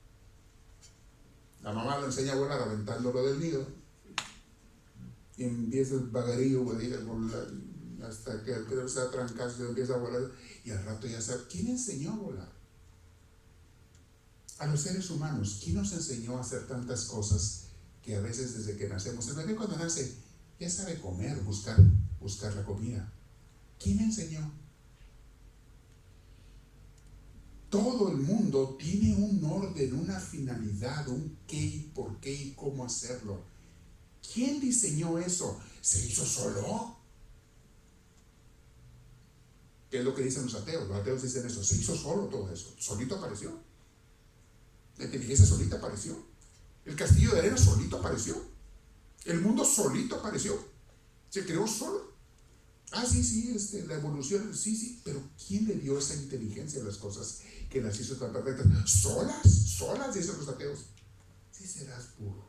La mamá lo enseña a volar aventándolo del nido y empieza el vagarillo hasta que el perro se trancazo y empieza a volar y al rato ya sabe. ¿Quién enseñó a volar? A los seres humanos, ¿quién nos enseñó a hacer tantas cosas que a veces desde que nacemos, el bebé cuando nace ya sabe comer, buscar la comida? ¿Quién enseñó? Todo el mundo tiene un orden, una finalidad, un qué y por qué y cómo hacerlo. ¿Quién diseñó eso? ¿Se hizo solo? ¿Qué es lo que dicen los ateos? Los ateos dicen eso, se hizo solo todo eso, solito apareció. La inteligencia solita apareció. El castillo de arena solito apareció. El mundo solito apareció. Se creó solo. Sí, la evolución, sí, pero ¿quién le dio esa inteligencia a las cosas que las hizo tan perfectas? Solas, dicen los ateos. Sí serás burro.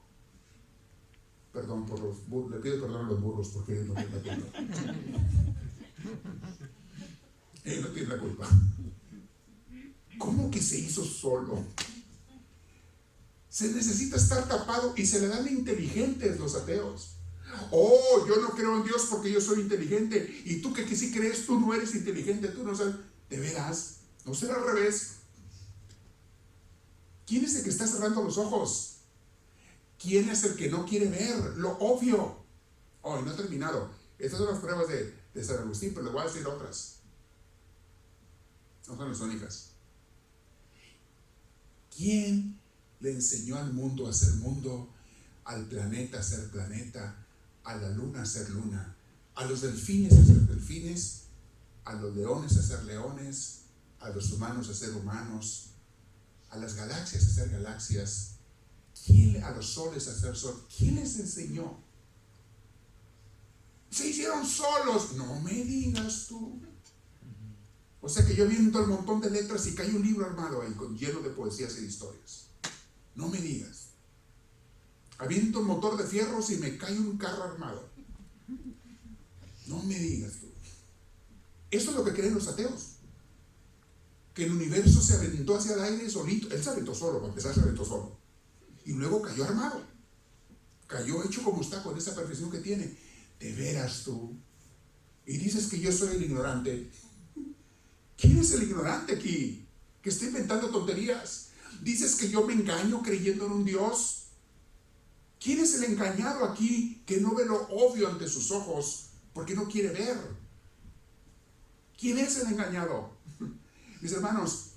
Perdón por los burros, le pido perdón a los burros porque ellos no tienen la culpa. Ellos no tienen la culpa. ¿Cómo que se hizo solo? Se necesita estar tapado y se le dan inteligentes los ateos. Oh, yo no creo en Dios porque yo soy inteligente. Y tú que sí crees, tú no eres inteligente, tú no sabes. ¿De veras? ¿No será al revés? ¿Quién es el que está cerrando los ojos? ¿Quién es el que no quiere ver lo obvio? Oh, y no he terminado. Estas son las pruebas de San Agustín, pero le voy a decir otras. No son las únicas. ¿Quién le enseñó al mundo a ser mundo, al planeta a ser planeta, a la luna a ser luna, a los delfines a ser delfines, a los leones a ser leones, a los humanos a ser humanos, a las galaxias a ser galaxias, a los soles a ser sol? ¿Quién les enseñó? Se hicieron solos. No me digas tú. O sea que yo viendo el montón de letras y cae un libro armado ahí lleno de poesías y de historias. No me digas. Aviento un motor de fierros y me cae un carro armado. No me digas tú. Eso es lo que creen los ateos. Que el universo se aventó hacia el aire solito. Él se aventó solo, para empezar se aventó solo. Y luego cayó armado. Cayó hecho como está, con esa perfección que tiene. ¿De veras tú? Y dices que yo soy el ignorante. ¿Quién es el ignorante aquí? Que está inventando tonterías. Dices que yo me engaño creyendo en un Dios. ¿Quién es el engañado aquí que no ve lo obvio ante sus ojos porque no quiere ver? ¿Quién es el engañado? Mis hermanos,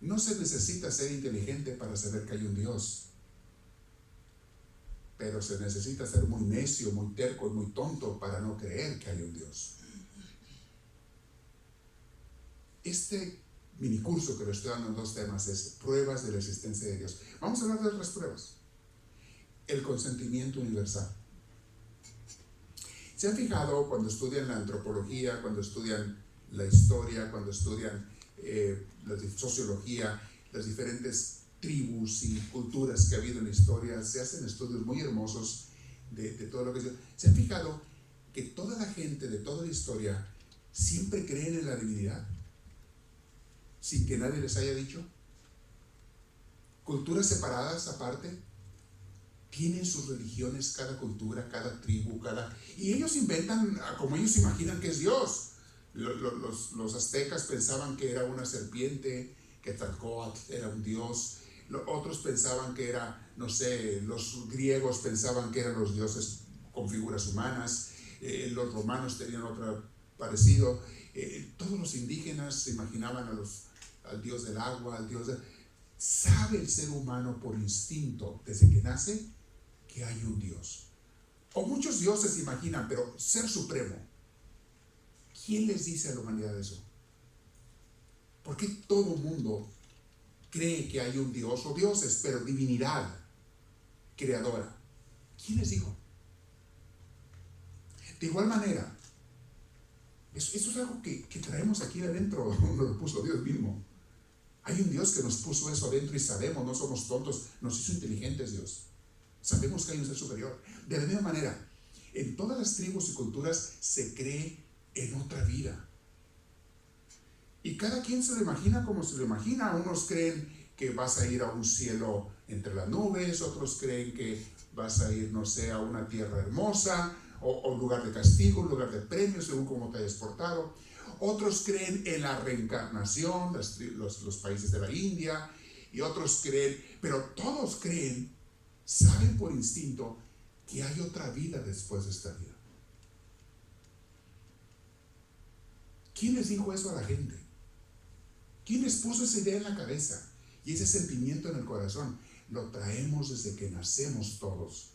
no se necesita ser inteligente para saber que hay un Dios, pero se necesita ser muy necio, muy terco y muy tonto para no creer que hay un Dios. Este minicurso que le estoy dando en 2 temas es pruebas de la existencia de Dios. Vamos a hablar de otras pruebas. El consentimiento universal. ¿Se han fijado cuando estudian la antropología, cuando estudian la historia, cuando estudian la sociología, las diferentes tribus y culturas que ha habido en la historia? Se hacen estudios muy hermosos de todo lo que se han fijado que toda la gente de toda la historia siempre creen en la divinidad sin que nadie les haya dicho. Culturas separadas aparte tienen sus religiones, cada cultura, cada tribu, y ellos inventan como ellos imaginan que es Dios. Los aztecas pensaban que era una serpiente, que Quetzalcóatl era un dios. Otros pensaban que era, no sé, los griegos pensaban que eran los dioses con figuras humanas. Los romanos tenían otro parecido. Todos los indígenas se imaginaban al dios del agua, al dios Sabe el ser humano por instinto, desde que nace, que hay un Dios. O muchos dioses se imaginan, pero ser supremo. ¿Quién les dice a la humanidad eso? ¿Por qué todo mundo cree que hay un Dios o dioses, pero divinidad creadora. ¿Quién les dijo? De igual manera, eso es algo que traemos aquí adentro, nos lo puso Dios mismo. Hay un Dios que nos puso eso adentro y sabemos, no somos tontos, nos hizo inteligentes Dios. Sabemos que hay un ser superior. De la misma manera, en todas las tribus y culturas se cree en otra vida. Y cada quien se lo imagina como se lo imagina. Unos creen que vas a ir a un cielo entre las nubes, otros creen que vas a ir, no sé, a una tierra hermosa, o un lugar de castigo, un lugar de premio, según cómo te hayas portado. Otros creen en la reencarnación, los países de la India, y otros creen, pero todos creen, saben por instinto que hay otra vida después de esta vida. ¿Quién les dijo eso a la gente? ¿Quién les puso esa idea en la cabeza y ese sentimiento en el corazón? Lo traemos desde que nacemos todos,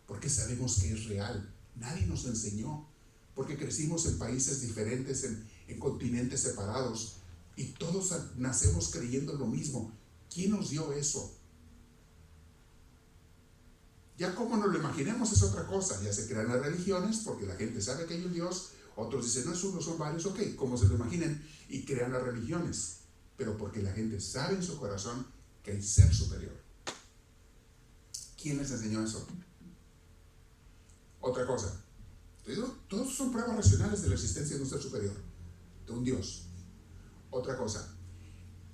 porque sabemos que es real. Nadie nos enseñó, porque crecimos en países diferentes, en continentes separados, y todos nacemos creyendo lo mismo. ¿Quién nos dio eso? Ya como nos lo imaginemos es otra cosa. Ya se crean las religiones porque la gente sabe que hay un Dios. Otros dicen, no es uno, son varios. Ok, como se lo imaginen, y crean las religiones, pero porque la gente sabe en su corazón que hay ser superior. ¿Quién les enseñó eso? Otra cosa, todos son pruebas racionales de la existencia de un ser superior, de un Dios. Otra cosa,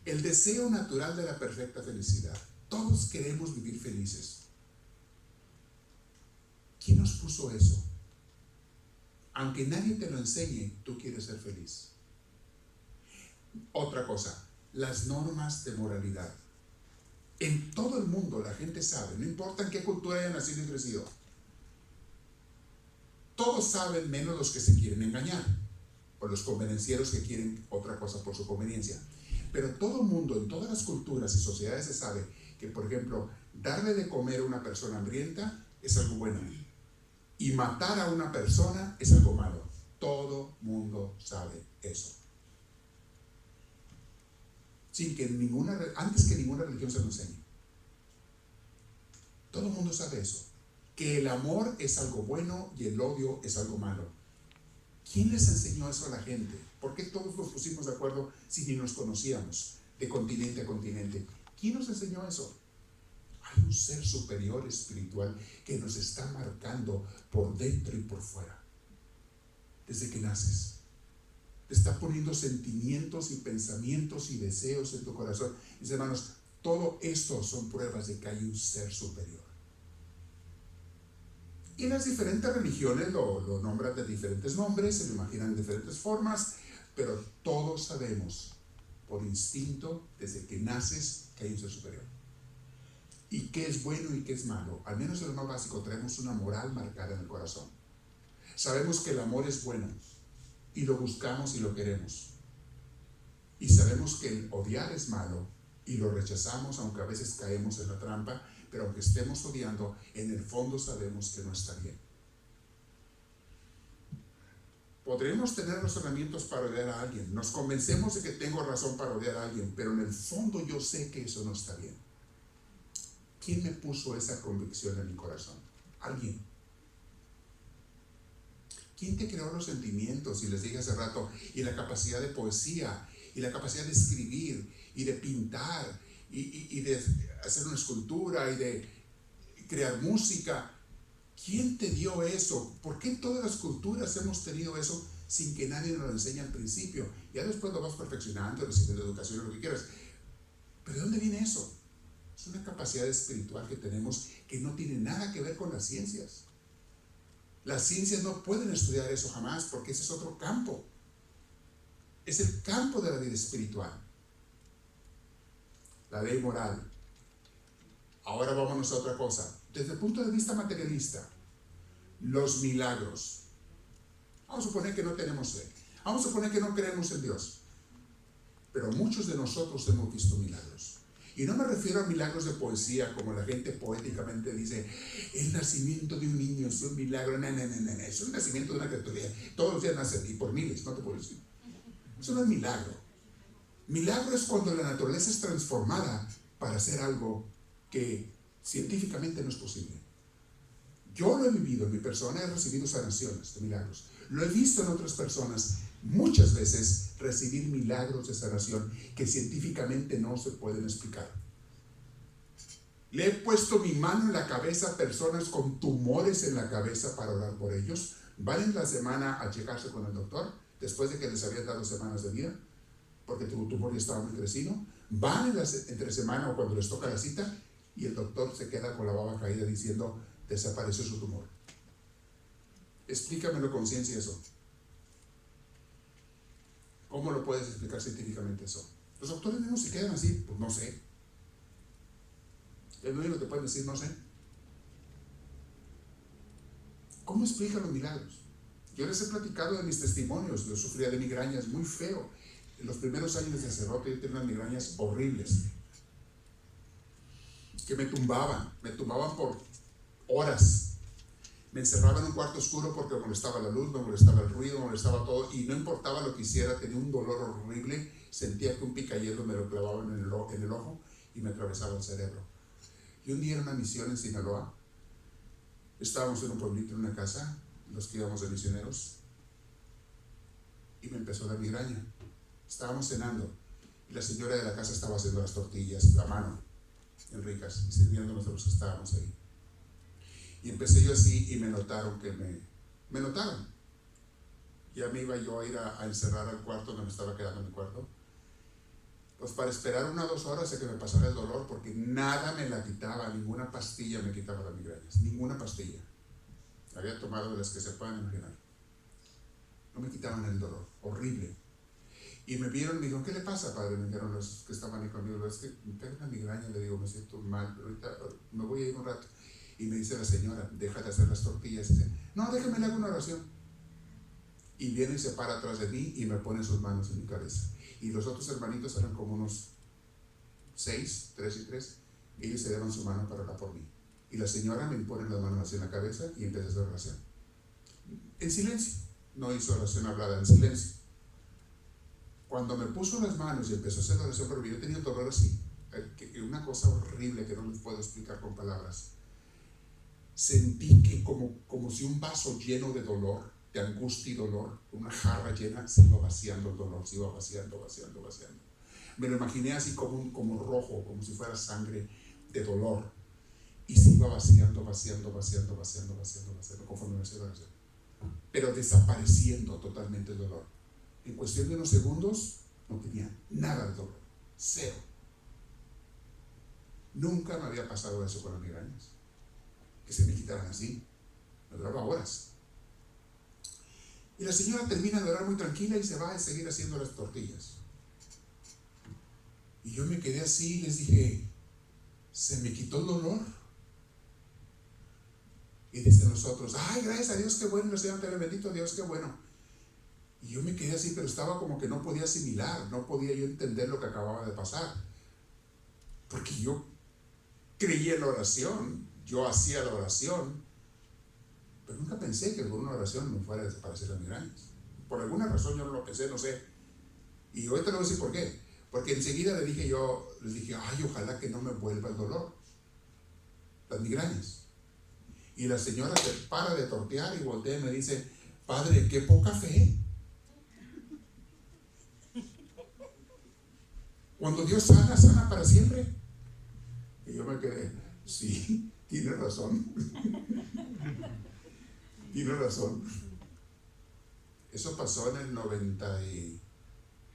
el deseo natural de la perfecta felicidad. Todos queremos vivir felices. ¿Quién nos puso eso? Aunque nadie te lo enseñe, tú quieres ser feliz. Otra cosa, las normas de moralidad. En todo el mundo la gente sabe, no importa en qué cultura hayan nacido y crecido, todos saben menos los que se quieren engañar, o los convenencieros que quieren otra cosa por su conveniencia. Pero todo el mundo, en todas las culturas y sociedades se sabe que, por ejemplo, darle de comer a una persona hambrienta es algo bueno, y matar a una persona es algo malo. Todo mundo sabe eso. Sin que antes que ninguna religión se lo enseñe. Todo el mundo sabe eso. Que el amor es algo bueno y el odio es algo malo. ¿Quién les enseñó eso a la gente? ¿Por qué todos nos pusimos de acuerdo si ni nos conocíamos de continente a continente? ¿Quién nos enseñó eso? Hay un ser superior espiritual que nos está marcando por dentro y por fuera. Desde que naces. Te está poniendo sentimientos y pensamientos y deseos en tu corazón. Mis hermanos, todo esto son pruebas de que hay un ser superior. Y las diferentes religiones lo nombran de diferentes nombres, se lo imaginan de diferentes formas, pero todos sabemos por instinto, desde que naces, que hay un ser superior. Y qué es bueno y qué es malo. Al menos en lo más básico traemos una moral marcada en el corazón. Sabemos que el amor es bueno y lo buscamos y lo queremos. Y sabemos que el odiar es malo y lo rechazamos, aunque a veces caemos en la trampa, pero aunque estemos odiando, en el fondo sabemos que no está bien. Podremos tener razonamientos para odiar a alguien, nos convencemos de que tengo razón para odiar a alguien, pero en el fondo yo sé que eso no está bien. ¿Quién me puso esa convicción en mi corazón? Alguien. ¿Quién te creó los sentimientos? Y les dije hace rato, y la capacidad de poesía, y la capacidad de escribir, y de pintar, y de hacer una escultura, y de crear música. ¿Quién te dio eso? ¿Por qué en todas las culturas hemos tenido eso sin que nadie nos lo enseñe al principio? Ya después lo vas perfeccionando, recibiendo educación, lo que quieras. ¿Pero de dónde viene eso? Es una capacidad espiritual que tenemos que no tiene nada que ver con las ciencias. Las ciencias no pueden estudiar eso jamás porque ese es otro campo. Es el campo de la vida espiritual. La ley moral. Ahora vámonos a otra cosa. Desde el punto de vista materialista, los milagros. Vamos a suponer que no tenemos fe. Vamos a suponer que no creemos en Dios. Pero muchos de nosotros hemos visto milagros. Y no me refiero a milagros de poesía, como la gente poéticamente dice, el nacimiento de un niño es un milagro. No, es un nacimiento de una criatura. Todos los días nacen, y por miles, no te puedo decir. Eso no es milagro. Milagro es cuando la naturaleza es transformada para hacer algo que científicamente no es posible. Yo lo he vivido en mi persona, he recibido sanaciones de milagros. Lo he visto en otras personas muchas veces recibir milagros de sanación que científicamente no se pueden explicar. Le he puesto mi mano en la cabeza a personas con tumores en la cabeza para orar por ellos. Van en la semana a checarse con el doctor después de que les habían dado semanas de vida, porque tu tumor ya estaba muy crecido. Van entre semana o cuando les toca la cita y el doctor se queda con la baba caída diciendo: desapareció su tumor. Explícamelo con ciencia eso. ¿Cómo lo puedes explicar científicamente eso? Los doctores mismos se quedan así, pues no sé. El único que te pueden decir no sé. ¿Cómo explican los milagros? Yo les he platicado de mis testimonios. Yo sufría de migrañas muy feo. En los primeros años de sacerdote yo tenía unas migrañas horribles que me tumbaban por horas. Me encerraba en un cuarto oscuro porque me molestaba la luz, me molestaba el ruido, me molestaba todo, y no importaba lo que hiciera, tenía un dolor horrible. Sentía que un picayelo me lo clavaba en el ojo y me atravesaba el cerebro. Y un día en una misión en Sinaloa, estábamos en un pueblito, en una casa, los que íbamos de misioneros, y me empezó la migraña. Estábamos cenando y la señora de la casa estaba haciendo las tortillas a mano, en ricas, y sirviéndonos a los que estábamos ahí. Y empecé yo así y me notaron que me notaron. Ya me iba yo a ir a encerrar al cuarto donde me estaba quedando en mi cuarto, pues para esperar 1 o 2 horas a que me pasara el dolor, porque nada me la quitaba, ninguna pastilla me quitaba las migrañas, ninguna pastilla. Había tomado de las que se puedan imaginar. No me quitaban el dolor, horrible. Y me vieron y me dijeron: ¿qué le pasa, padre? Me dijeron los que estaban ahí conmigo: es que me pega una migraña. Le digo: me siento mal, pero ahorita me voy a ir un rato. Y me dice la señora: deja de hacer las tortillas. Y dice: no, déjame le hago una oración. Y viene y se para atrás de mí y me pone sus manos en mi cabeza. Y los otros hermanitos eran como unos 6, 3 y 3. Ellos se daban su mano para orar por mí. Y la señora me pone las manos así en la cabeza y empieza a hacer oración. En silencio. No hizo oración hablada, en silencio. Cuando me puso las manos y empezó a hacer la oración por mí, yo tenía un dolor así, una cosa horrible que no les puedo explicar con palabras. Sentí que como si un vaso lleno de dolor, de angustia y dolor, una jarra llena, se iba vaciando el dolor, se iba vaciando. Me lo imaginé así como rojo, como si fuera sangre de dolor, y se iba vaciando conforme me hacía la oración, pero desapareciendo totalmente el dolor. En cuestión de unos segundos no tenía nada de dolor, cero. Nunca me había pasado eso con las migrañas, que se me quitaran así. Me duraba horas. Y la señora termina de orar muy tranquila y se va a seguir haciendo las tortillas. Y yo me quedé así y les dije: se me quitó el dolor. Y dicen nosotros: ay, gracias a Dios, qué bueno, Señor, te bendito Dios, qué bueno. Y yo me quedé así, pero estaba como que no podía asimilar, no podía yo entender lo que acababa de pasar. Porque yo creía en la oración, yo hacía la oración, pero nunca pensé que con una oración me fuera a desaparecer las migrañas. Por alguna razón yo no lo pensé, no sé. Y ahorita le voy a decir por qué. Porque enseguida les dije, ay, ojalá que no me vuelva el dolor, las migrañas. Y la señora se para de tortear y voltea y me dice: padre, qué poca fe. Cuando Dios sana, sana para siempre. Y yo me quedé: sí, tiene razón. Tiene razón. Eso pasó en el 90 y...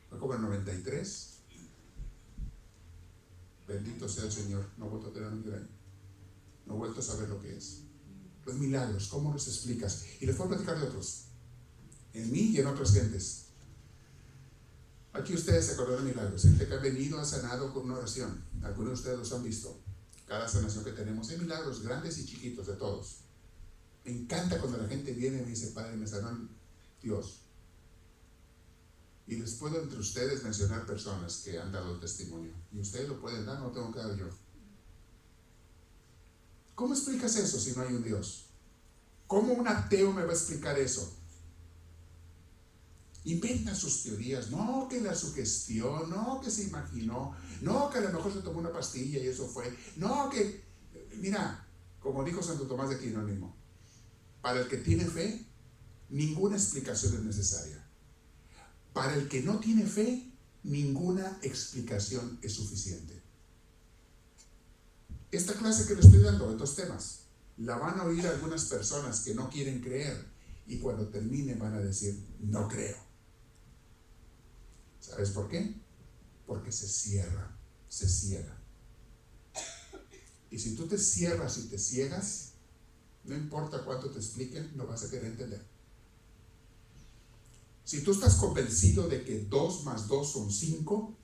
fue como el 93. Bendito sea el Señor. No he vuelto a tener un migraña. No he vuelto a saber lo que es. Los milagros, ¿cómo los explicas? Y les puedo platicar de otros. En mí y en otras gentes. Aquí ustedes se acordaron de milagros. Gente que ha venido, ha sanado con una oración. Algunos de ustedes los han visto. Cada sanación que tenemos, hay milagros grandes y chiquitos, de todos. Me encanta cuando la gente viene y me dice: padre, me sanó Dios. Y les puedo entre ustedes mencionar personas que han dado el testimonio. Y ustedes lo pueden dar, no tengo que dar yo. ¿Cómo explicas eso si no hay un Dios? ¿Cómo un ateo me va a explicar eso? Inventa sus teorías, no que la sugestión, no que se imaginó, no que a lo mejor se tomó una pastilla y eso fue, no que, mira, como dijo Santo Tomás de Aquino mismo, para el que tiene fe, ninguna explicación es necesaria. Para el que no tiene fe, ninguna explicación es suficiente. Esta clase que le estoy dando de estos temas, la van a oír algunas personas que no quieren creer y cuando termine van a decir, no creo. ¿Sabes por qué? Porque se ciega. Y si tú te cierras y te ciegas, no importa cuánto te expliquen, no vas a querer entender. Si tú estás convencido de que 2 más 2 son 5,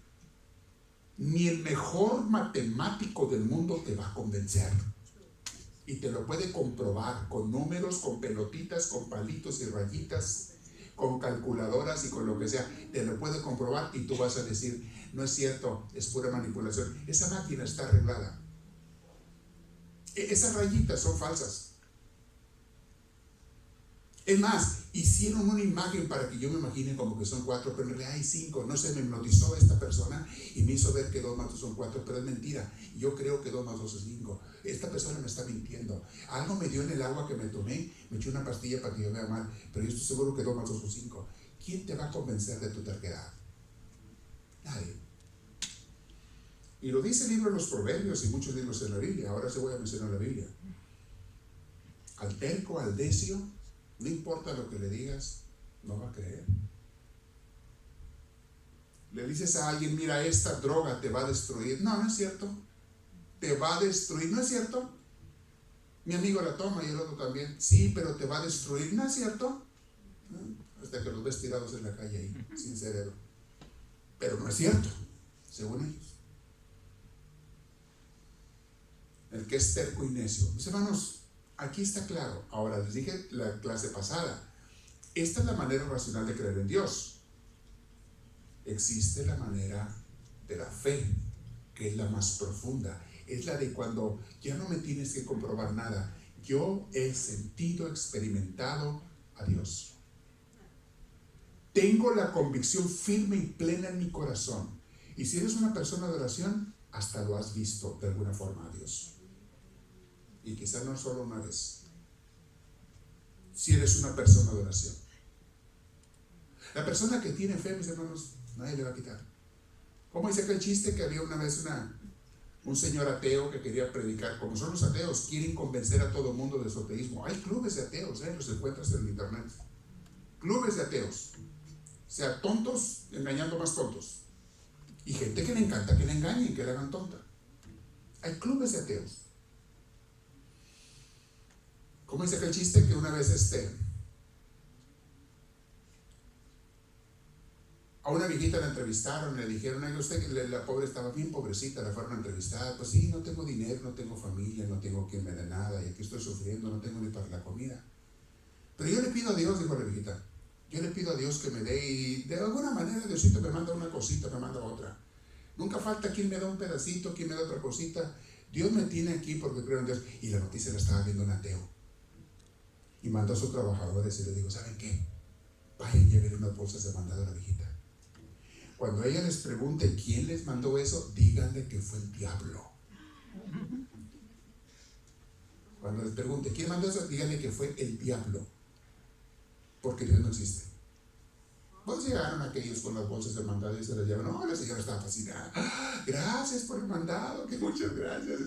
ni el mejor matemático del mundo te va a convencer. Y te lo puede comprobar con números, con pelotitas, con palitos y rayitas, con calculadoras y con lo que sea. Te lo puede comprobar y tú vas a decir, no es cierto, es pura manipulación. Esa máquina está arreglada. Esas rayitas son falsas. Es más, hicieron una imagen para que yo me imagine como que son 4, pero en realidad hay 5. No sé, me hipnotizó esta persona y me hizo ver que 2 más 2 son 4, pero es mentira. Yo creo que 2 más 2 es 5. Esta persona me está mintiendo. Algo me dio en el agua que me tomé, me eché una pastilla para que yo vea mal, pero yo estoy seguro que 2 más 2 son 5. ¿Quién te va a convencer de tu terquedad? Nadie. Y lo dice el libro de los Proverbios y muchos libros en la Biblia. Ahora se voy a mencionar la Biblia. Al terco, al necio, no importa lo que le digas, no va a creer. Le dices a alguien, mira, esta droga te va a destruir. No, no es cierto. Te va a destruir. ¿No es cierto? Mi amigo la toma y el otro también. Sí, pero te va a destruir. ¿No es cierto? Hasta que los ves tirados en la calle ahí, sin cerebro. Pero no es cierto, según ellos. El que es terco y necio. Mis hermanos, aquí está claro. Ahora, les dije la clase pasada, esta es la manera racional de creer en Dios. Existe la manera de la fe, que es la más profunda. Es la de cuando ya no me tienes que comprobar nada. Yo he sentido, experimentado a Dios. Tengo la convicción firme y plena en mi corazón. Y si eres una persona de oración, hasta lo has visto de alguna forma a Dios. Y quizá no solo una vez. Si eres una persona de oración. La persona que tiene fe, mis hermanos, nadie le va a quitar. ¿Cómo dice aquel chiste que había una vez un señor ateo que quería predicar? Como son los ateos, quieren convencer a todo el mundo de su ateísmo. Hay clubes de ateos, los encuentras en el internet. Clubes de ateos. O sea, tontos engañando más tontos. Y gente que le encanta que le engañen, que le hagan tonta. Hay clubes de ateos. ¿Cómo dice aquel chiste que una vez a una viejita la entrevistaron, le dijeron, ay, usted, la pobre estaba bien pobrecita, la fueron a entrevistar, pues sí, no tengo dinero, no tengo familia, no tengo quien me dé nada, y aquí estoy sufriendo, no tengo ni para la comida. Pero yo le pido a Dios, dijo la viejita, yo le pido a Dios que me dé, y de alguna manera Diosito me manda una cosita, me manda otra. Nunca falta quien me da un pedacito, quien me da otra cosita. Dios me tiene aquí porque creo en Dios. Y la noticia la estaba viendo un ateo. Y mandó a sus trabajadores y le dijo, ¿saben qué? Vayan y lleven unas bolsas de mandado a la viejita. Cuando ella les pregunte quién les mandó eso, díganle que fue el diablo. Cuando les pregunte quién mandó eso, díganle que fue el diablo. Porque Dios no existe. Pues llegaron aquellos con las bolsas de mandado y se las llevan. No, la señora estaba fascinada. ¡Ah, gracias por el mandado! Que muchas gracias.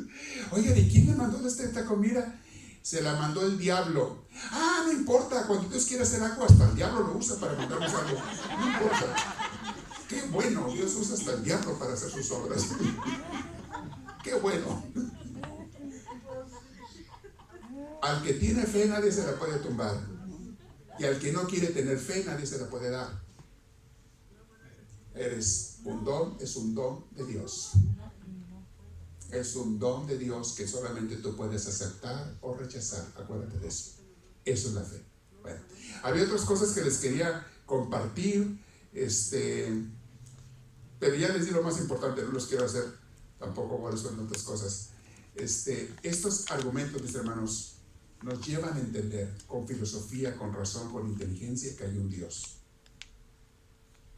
Oigan, ¿y quién me mandó esta comida? Se la mandó el diablo. Ah, no importa, cuando Dios quiere hacer algo, hasta el diablo lo usa para mandarnos algo. No importa. Qué bueno, Dios usa hasta el diablo para hacer sus obras. Qué bueno. Al que tiene fe nadie se la puede tumbar. Y al que no quiere tener fe nadie se la puede dar. Eres un don, es un don de Dios. Es un don de Dios que solamente tú puedes aceptar o rechazar. Acuérdate de eso. Eso es la fe. Bueno, había otras cosas que les quería compartir, pero ya les di lo más importante, no los quiero hacer tampoco por eso en otras cosas. Estos argumentos, mis hermanos, nos llevan a entender con filosofía, con razón, con inteligencia que hay un Dios.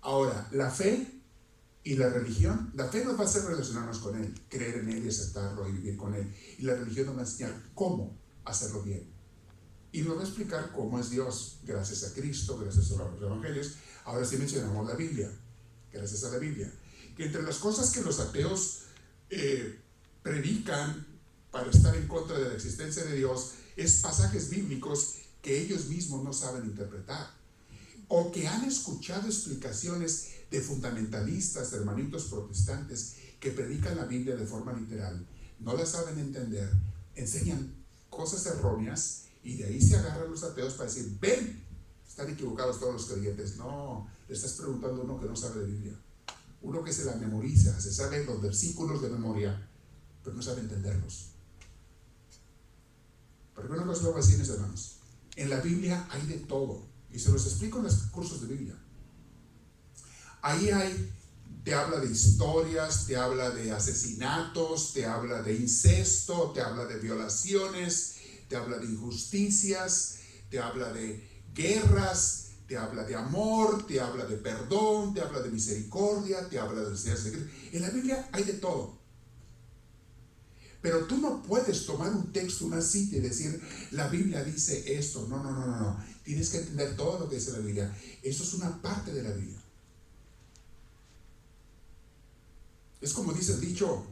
Ahora, la fe y la religión, la fe nos va a hacer relacionarnos con Él, creer en Él y aceptarlo y vivir con Él. Y la religión nos va a enseñar cómo hacerlo bien. Y nos va a explicar cómo es Dios, gracias a Cristo, gracias a los evangelios. Ahora sí mencionamos la Biblia, gracias a la Biblia. Que entre las cosas que los ateos predican para estar en contra de la existencia de Dios, es pasajes bíblicos que ellos mismos no saben interpretar. O que han escuchado explicaciones de fundamentalistas, de hermanitos protestantes, que predican la Biblia de forma literal, no la saben entender, enseñan cosas erróneas y de ahí se agarran los ateos para decir, ven, están equivocados todos los creyentes. No, le estás preguntando a uno que no sabe de Biblia, uno que se la memoriza, se sabe los versículos de memoria, pero no sabe entenderlos. Pero una cosa lo voy a decir, mis hermanos, en la Biblia hay de todo, y se los explico en los cursos de Biblia. Ahí te habla de historias, te habla de asesinatos, te habla de incesto, te habla de violaciones, te habla de injusticias, te habla de guerras, te habla de amor, te habla de perdón, te habla de misericordia, te habla de enseñanza. En la Biblia hay de todo. Pero tú no puedes tomar un texto, una cita y decir, la Biblia dice esto. No. Tienes que entender todo lo que dice la Biblia. Eso es una parte de la Biblia. Es como dice el dicho,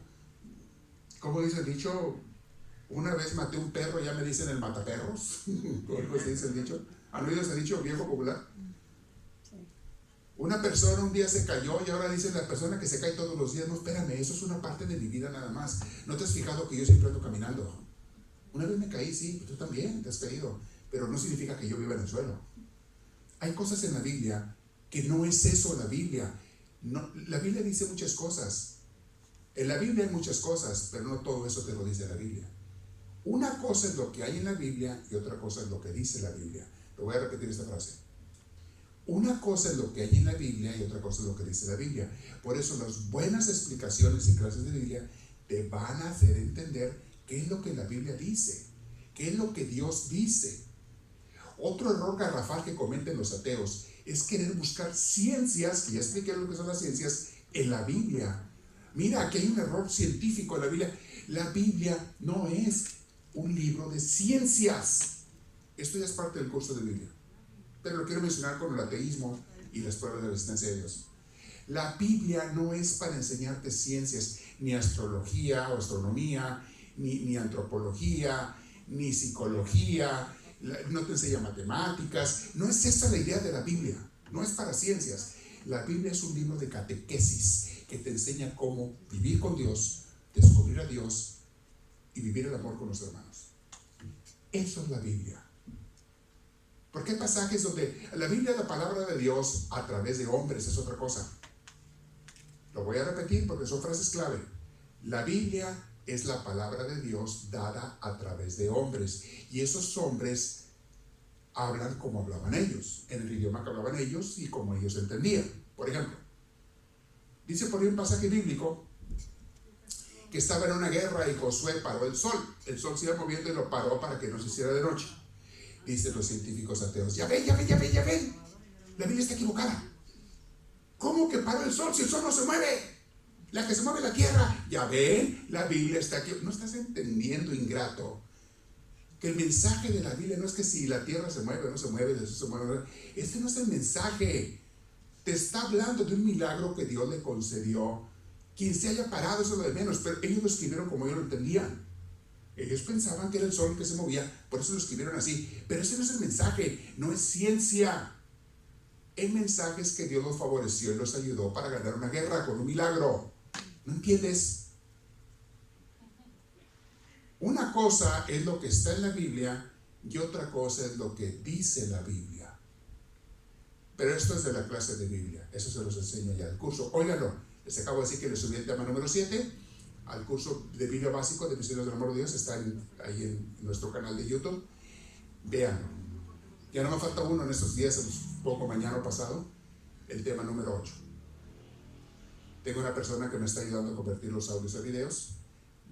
una vez maté un perro, ya me dicen el mataperros. ¿Cómo se dice el dicho? ¿Han oído ese dicho viejo popular? Una persona un día se cayó y ahora dice la persona que se cae todos los días, no, espérame, eso es una parte de mi vida nada más. ¿No te has fijado que yo siempre ando caminando? Una vez me caí, sí, tú también te has caído, pero no significa que yo viva en el suelo. Hay cosas en la Biblia que no es eso la Biblia. No, la Biblia dice muchas cosas. En la Biblia hay muchas cosas, pero no todo eso te lo dice la Biblia. Una cosa es lo que hay en la Biblia y otra cosa es lo que dice la Biblia. Te voy a repetir esta frase. Una cosa es lo que hay en la Biblia y otra cosa es lo que dice la Biblia. Por eso las buenas explicaciones y clases de Biblia te van a hacer entender qué es lo que la Biblia dice, qué es lo que Dios dice. Otro error garrafal que cometen los ateos es querer buscar ciencias, que ya expliqué lo que son las ciencias, en la Biblia. Mira, aquí hay un error científico en la Biblia. La Biblia no es un libro de ciencias. Esto ya es parte del curso de Biblia, pero lo quiero mencionar con el ateísmo y las pruebas de la existencia de Dios. La Biblia no es para enseñarte ciencias, ni astrología o astronomía, ni antropología, ni psicología, no te enseña matemáticas. No es esa la idea de la Biblia, no es para ciencias. La Biblia es un libro de catequesis que te enseña cómo vivir con Dios, descubrir a Dios y vivir el amor con los hermanos. Eso es la Biblia. Porque hay pasajes donde la Biblia es la palabra de Dios a través de hombres, es otra cosa. Lo voy a repetir porque son frases clave. La Biblia es la palabra de Dios dada a través de hombres. Y esos hombres hablan como hablaban ellos, en el idioma que hablaban ellos y como ellos entendían. Por ejemplo, dice por ahí un pasaje bíblico que estaba en una guerra y Josué paró el sol. El sol se iba moviendo y lo paró para que no se hiciera de noche. Dicen los científicos ateos, ya ven, la Biblia está equivocada. ¿Cómo que paró el sol si el sol no se mueve? La que se mueve es la tierra. Ya ven, la Biblia está aquí. No estás entendiendo, ingrato, que el mensaje de la Biblia no es que si la tierra se mueve o no se mueve, eso se mueve. Este no es el mensaje. Te está hablando de un milagro que Dios le concedió. Quien se haya parado, eso es lo de menos, pero ellos lo escribieron como ellos lo entendían. Ellos pensaban que era el sol el que se movía, por eso lo escribieron así. Pero ese no es el mensaje, no es ciencia. El mensaje es que Dios los favoreció y los ayudó para ganar una guerra con un milagro. ¿No entiendes? Una cosa es lo que está en la Biblia y otra cosa es lo que dice la Biblia. Pero esto es de la clase de Biblia, eso se los enseño ya el curso. Óiganlo, les acabo de decir que les subí el tema número 7 al curso de Biblia básico de Misioneros del Amor de Dios. Está ahí en nuestro canal de YouTube. Véanlo. Ya no me falta uno en estos días, poco mañana o pasado, el tema número 8. Tengo una persona que me está ayudando a convertir los audios a videos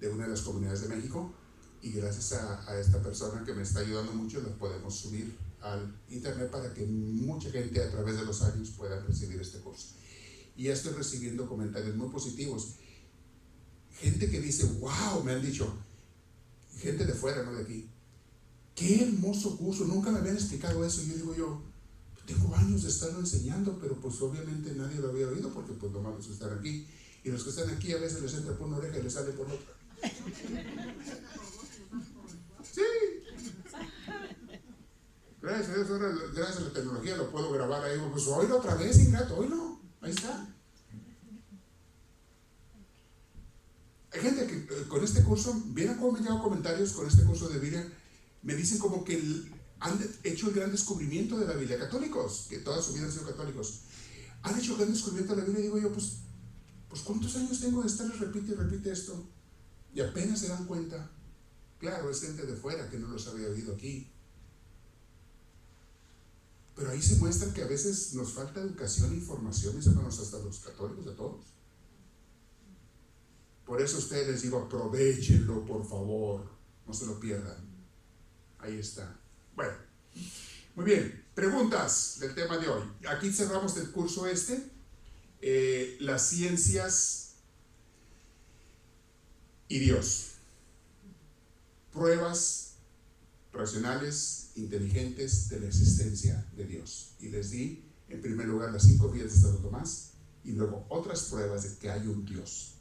de una de las comunidades de México, y gracias a esta persona que me está ayudando mucho los podemos subir al internet para que mucha gente a través de los años pueda recibir este curso. Y ya estoy recibiendo comentarios muy positivos. Gente que dice, wow, me han dicho, gente de fuera, no de aquí, qué hermoso curso, nunca me habían explicado eso. Y yo digo, tengo años de estarlo enseñando, pero pues obviamente nadie lo había oído porque pues nomás los que están aquí. Y los que están aquí a veces les entra por una oreja y les sale por otra. Sí. Gracias a Dios, ahora, gracias a la tecnología lo puedo grabar ahí. Pues oílo otra vez, ingrato, oílo. Ahí está. Hay gente que con este curso, ¿vieron cómo me han llegado comentarios con este curso de Biblia? Me dicen como que han hecho el gran descubrimiento de la Biblia. Católicos, que toda su vida han sido católicos, han hecho el gran descubrimiento de la Biblia. Y digo yo, pues ¿cuántos años tengo de estar repite y repite esto? Y apenas se dan cuenta. Claro, es gente de fuera que no los había oído aquí. Pero ahí se muestra que a veces nos falta educación e información, y hermanos, hasta los católicos, de todos. Por eso a ustedes les digo, aprovechenlo, por favor, no se lo pierdan. Ahí está. Bueno, muy bien, preguntas del tema de hoy. Aquí cerramos el curso las ciencias y Dios. Pruebas racionales, inteligentes de la existencia de Dios. Y les di, en primer lugar, las 5 vidas de Santo Tomás, y luego otras pruebas de que hay un Dios.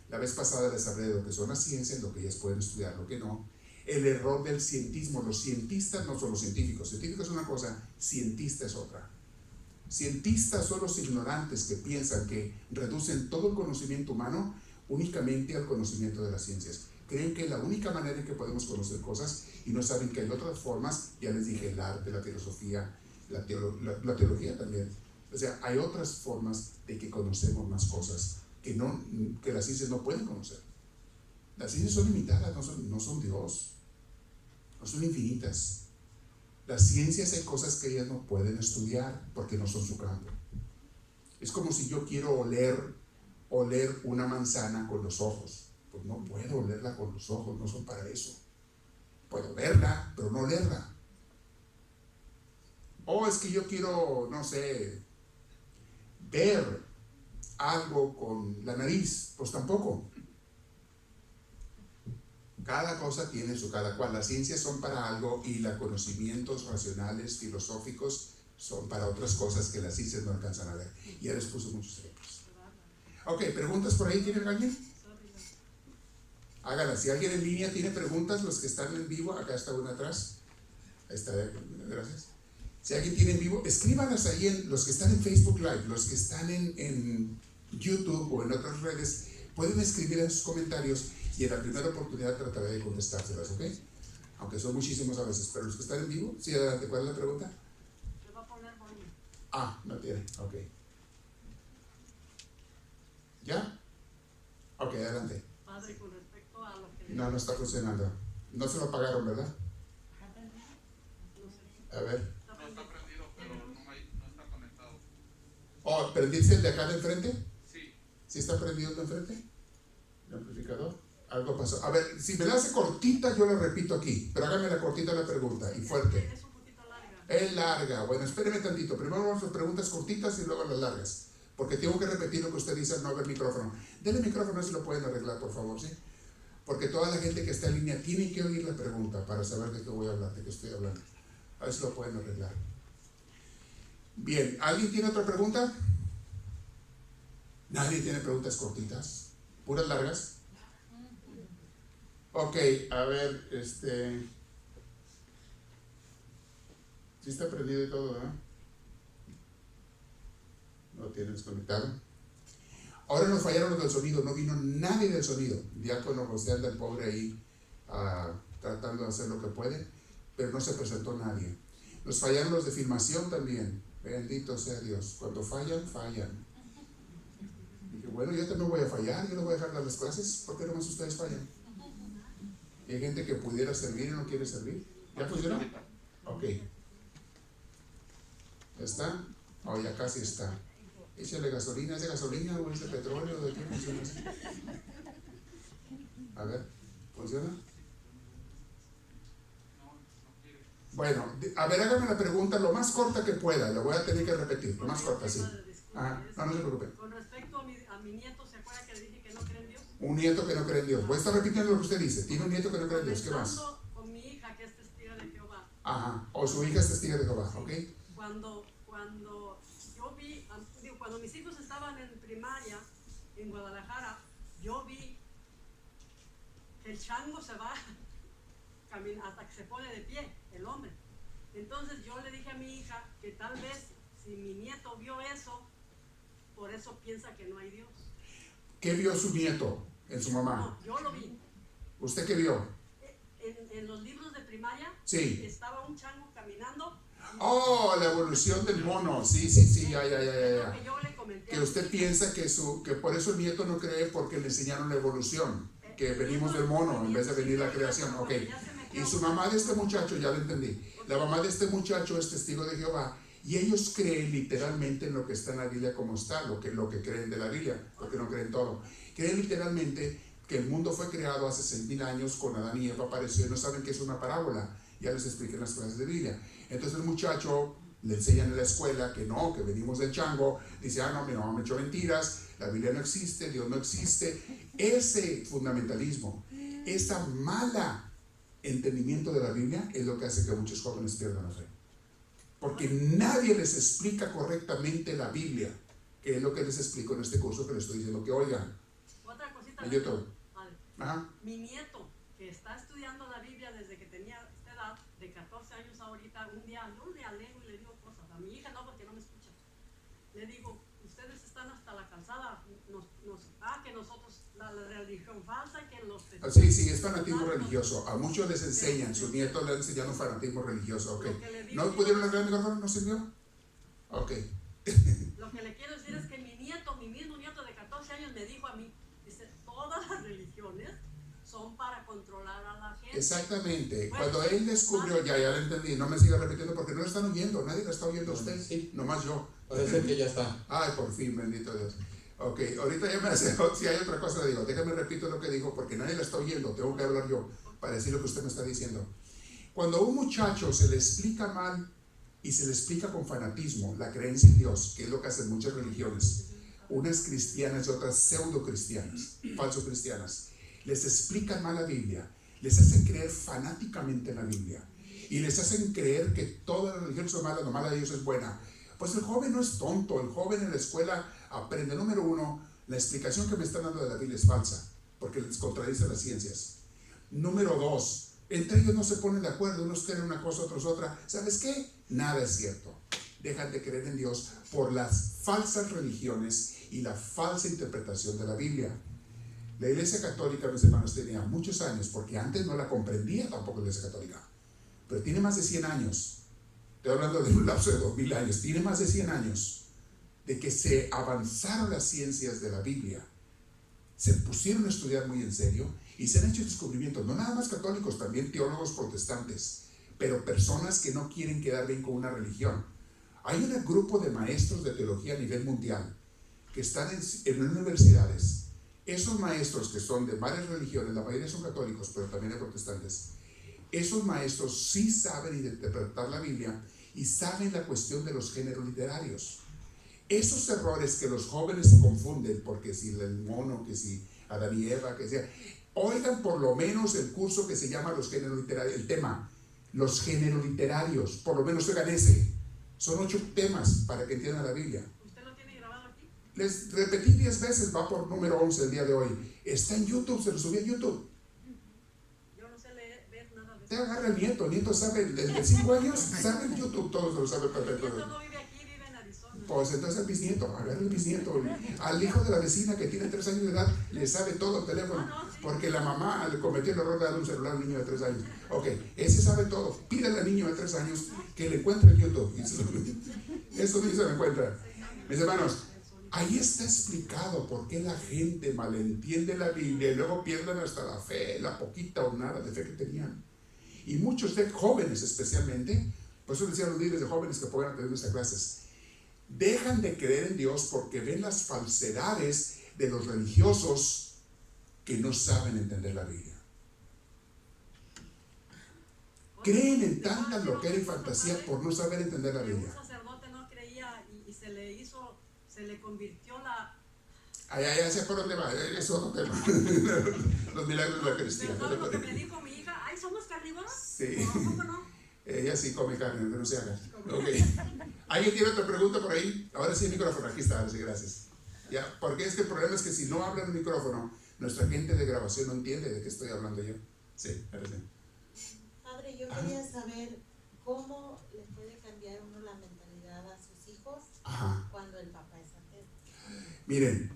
La vez pasada les hablé de lo que son las ciencias, lo que ellas pueden estudiar, lo que no. El error del cientismo. Los cientistas no son los científicos. Científico es una cosa, cientista es otra. Cientistas son los ignorantes que piensan que reducen todo el conocimiento humano únicamente al conocimiento de las ciencias. Creen que es la única manera en que podemos conocer cosas y no saben que hay otras formas. Ya les dije, el arte, la filosofía, la teología también. O sea, hay otras formas de que conocemos más cosas que las ciencias no pueden conocer. Las ciencias son limitadas, no son Dios, no son infinitas. Las ciencias hay cosas que ellas no pueden estudiar porque no son su campo. Es como si yo quiero oler una manzana con los ojos. Pues no puedo olerla con los ojos, no son para eso. Puedo verla, pero no olerla. O es que yo quiero, no sé, ver algo con la nariz, pues tampoco. Cada cosa tiene su cada cual. Las ciencias son para algo y los conocimientos racionales, filosóficos, son para otras cosas que las ciencias no alcanzan a ver. Y ya les puse muchos ejemplos. Ok, ¿preguntas por ahí? ¿Tienen alguien? Hágalas. Si alguien en línea tiene preguntas, los que están en vivo, acá está una atrás. Ahí está, gracias. Si alguien tiene en vivo, escríbanlas ahí, los que están en Facebook Live, los que están en YouTube o en otras redes, pueden escribir en sus comentarios y en la primera oportunidad trataré de contestárselas, ¿ok? Aunque son muchísimos a veces, pero los que están en vivo, sí, adelante, ¿cuál es la pregunta? ¿Qué va a poner bonito? Ah, no tiene, ok. ¿Ya? Ok, adelante. Padre, con respecto a lo que... No está funcionando. No se lo apagaron, ¿verdad? A ver. No está prendido, pero no está conectado. Oh, ¿prendiste el de acá de enfrente? Sí. ¿Sí está prendido el de enfrente? ¿El amplificador? Algo pasó. A ver, si me la hace cortita, yo la repito aquí. Pero hágame la cortita la pregunta y fuerte. Es un poquito larga. Es larga. Bueno, espéreme tantito. Primero vamos a las preguntas cortitas y luego las largas. Porque tengo que repetir lo que usted dice al no ver micrófono. Denle micrófono si lo pueden arreglar, por favor, ¿sí? Porque toda la gente que está en línea tiene que oír la pregunta para saber de qué voy a hablar, de qué estoy hablando. A ver si lo pueden arreglar. Bien, ¿alguien tiene otra pregunta? ¿Nadie tiene preguntas cortitas? ¿Puras largas? Ok, a ver, ¿sí está prendido y todo, ¿verdad? ¿No lo tiene desconectado? Ahora nos fallaron los del sonido, no vino nadie del sonido. Diácono José anda el pobre ahí tratando de hacer lo que puede, pero no se presentó nadie. Nos fallaron los de filmación también. Bendito sea Dios. Cuando fallan, fallan. Dije, bueno, yo también voy a fallar, yo no voy a dejar dar las clases, ¿por qué nomás ustedes fallan? Y hay gente que pudiera servir y no quiere servir. ¿Ya funcionó? Ok. ¿Ya está? Oh, ya casi está. Échale gasolina, ¿es de gasolina o es de petróleo? ¿De qué funciona así? A ver, ¿funciona? Bueno, a ver, hágame la pregunta lo más corta que pueda. La voy a tener que repetir, lo más corta, sí. No se preocupe. Con respecto a mi nieto, ¿se acuerda que le dije que no cree en Dios? Un nieto que no cree en Dios. Voy a estar repitiendo lo que usted dice. Tiene un nieto que no cree en Dios. ¿Qué más? Comenzando con mi hija, que es testigo de Jehová. Ajá. O su hija es testigo de Jehová, ¿ok? Cuando yo vi, cuando mis hijos estaban en primaria en Guadalajara, yo vi que el chango se va hasta que se pone de pie, el hombre. Entonces yo le dije a mi hija que tal vez si mi nieto vio eso, por eso piensa que no hay Dios. ¿Qué vio su nieto en su mamá? No, yo lo vi. ¿Usted qué vio? En los libros de primaria, sí, estaba un chango caminando. Oh, la evolución del mono. Sí, ya. Que yo le comenté. Que usted piensa que por eso el nieto no cree, porque le enseñaron la evolución, que venimos del mono en vez de venir la creación. Ok. Y su mamá de este muchacho, ya lo entendí. La mamá de este muchacho es testigo de Jehová. Y ellos creen literalmente en lo que está en la Biblia como está, lo que creen de la Biblia, porque no creen todo. Creen literalmente que el mundo fue creado hace 6,000 años con Adán y Eva, apareció y no saben que es una parábola. Ya les expliqué en las clases de Biblia. Entonces el muchacho le enseñan en la escuela que no, que venimos del chango. Dice, no, mi mamá me echó mentiras, la Biblia no existe, Dios no existe. Ese fundamentalismo, esa mala entendimiento de la Biblia es lo que hace que muchos jóvenes pierdan la fe. Porque nadie les explica correctamente la Biblia, que es lo que les explico en este curso que les estoy diciendo que oigan. Otra cosita. En YouTube. Ajá. Mi nieto, que está estudiando la Biblia desde que tenía esta edad, de 14 años ahorita, un día leo y le digo cosas. A mi hija no, porque no me escucha. Le digo, ustedes están hasta la calzada, que nosotros, la religión falsa, que los... Sí, es fanatismo religioso. A muchos les enseñan, sus nietos les enseñan fanatismo religioso. Ok. ¿No pudieron arreglar el micrófono? ¿No sirvió? Ok. Lo que le quiero decir es que mi mismo nieto de 14 años me dijo a mí, dice, todas las religiones son para controlar a la gente. Exactamente. Bueno, cuando él descubrió, ya lo entendí, no me siga repitiendo porque no lo están oyendo, nadie lo está oyendo a usted, sí, nomás yo. Parece que ya está. Ay, por fin, bendito Dios. Ok, ahorita ya me hace, si hay otra cosa le digo, déjame repito lo que dijo porque nadie lo está oyendo, tengo que hablar yo para decir lo que usted me está diciendo. Cuando a un muchacho se le explica mal y se le explica con fanatismo la creencia en Dios, que es lo que hacen muchas religiones, unas cristianas y otras pseudo cristianas, falso cristianas, les explican mal la Biblia, les hacen creer fanáticamente en la Biblia y les hacen creer que todas las religiones son malas, lo malo de ellos es buena. Pues el joven no es tonto, el joven en la escuela aprende. Número uno, la explicación que me están dando de la Biblia es falsa, porque les contradice las ciencias. Número dos, entre ellos no se ponen de acuerdo, unos creen una cosa, otros otra. ¿Sabes qué? Nada es cierto. Dejan de creer en Dios por las falsas religiones y la falsa interpretación de la Biblia. La Iglesia Católica, mis hermanos, tenía muchos años, porque antes no la comprendía tampoco la Iglesia Católica, pero tiene más de 100 años. Estoy hablando de un lapso de 2000 años. Tiene más de 100 años de que se avanzaron las ciencias de la Biblia. Se pusieron a estudiar muy en serio y se han hecho descubrimientos, no nada más católicos, también teólogos protestantes, pero personas que no quieren quedar bien con una religión. Hay un grupo de maestros de teología a nivel mundial que están en universidades. Esos maestros que son de varias religiones, la mayoría son católicos, pero también hay protestantes. Esos maestros sí saben interpretar la Biblia y saben la cuestión de los géneros literarios. Esos errores que los jóvenes se confunden, porque si el mono, que si Adán y Eva, que sea, oigan por lo menos el curso que se llama los géneros literarios, el tema, los géneros literarios, por lo menos oigan ese. Son 8 temas para que entiendan la Biblia. ¿Usted lo tiene grabado aquí? Les repetí 10 veces, va por número 11 el día de hoy. Está en YouTube, se lo subí a YouTube. Te agarra el nieto sabe, el de 5 años, sabe el YouTube, todos lo saben perfecto. El nieto no vive aquí, vive en Arizona. Pues entonces el bisnieto, agarra el bisnieto. Al hijo de la vecina que tiene 3 años de edad, le sabe todo el teléfono, porque la mamá le cometió el error de darle un celular al niño de 3 años. Ok, ese sabe todo. Pídale al niño de 3 años que le encuentre en YouTube. Eso ni se lo encuentra. Mis hermanos, ahí está explicado por qué la gente malentiende la Biblia y luego pierden hasta la fe, la poquita o nada de fe que tenían. Y muchos de jóvenes especialmente, por eso decían los líderes de jóvenes que puedan atender nuestras clases, dejan de creer en Dios porque ven las falsedades de los religiosos que no saben entender la Biblia. Creen en tanta loquera y fantasía por no saber entender la Que un Biblia. sacerdote no creía y se le convirtió la... Ya sé por dónde va, es otro tema. Los milagros de la cristiana. ¿Pero sabes lo que me dijo mi hija? Ay, ¿somos carnívoros? Sí. No, ¿cómo no? Ella sí come carne, que no se haga. Ok. ¿Alguien tiene otra pregunta por ahí? Ahora sí el micrófono, aquí está, sí, gracias. Ya, porque es que el problema es que si no habla en el micrófono, nuestra gente de grabación no entiende de qué estoy hablando yo. Sí, gracias. Padre, yo quería saber cómo le puede cambiar uno la mentalidad a sus hijos cuando el papá es ateo. Miren,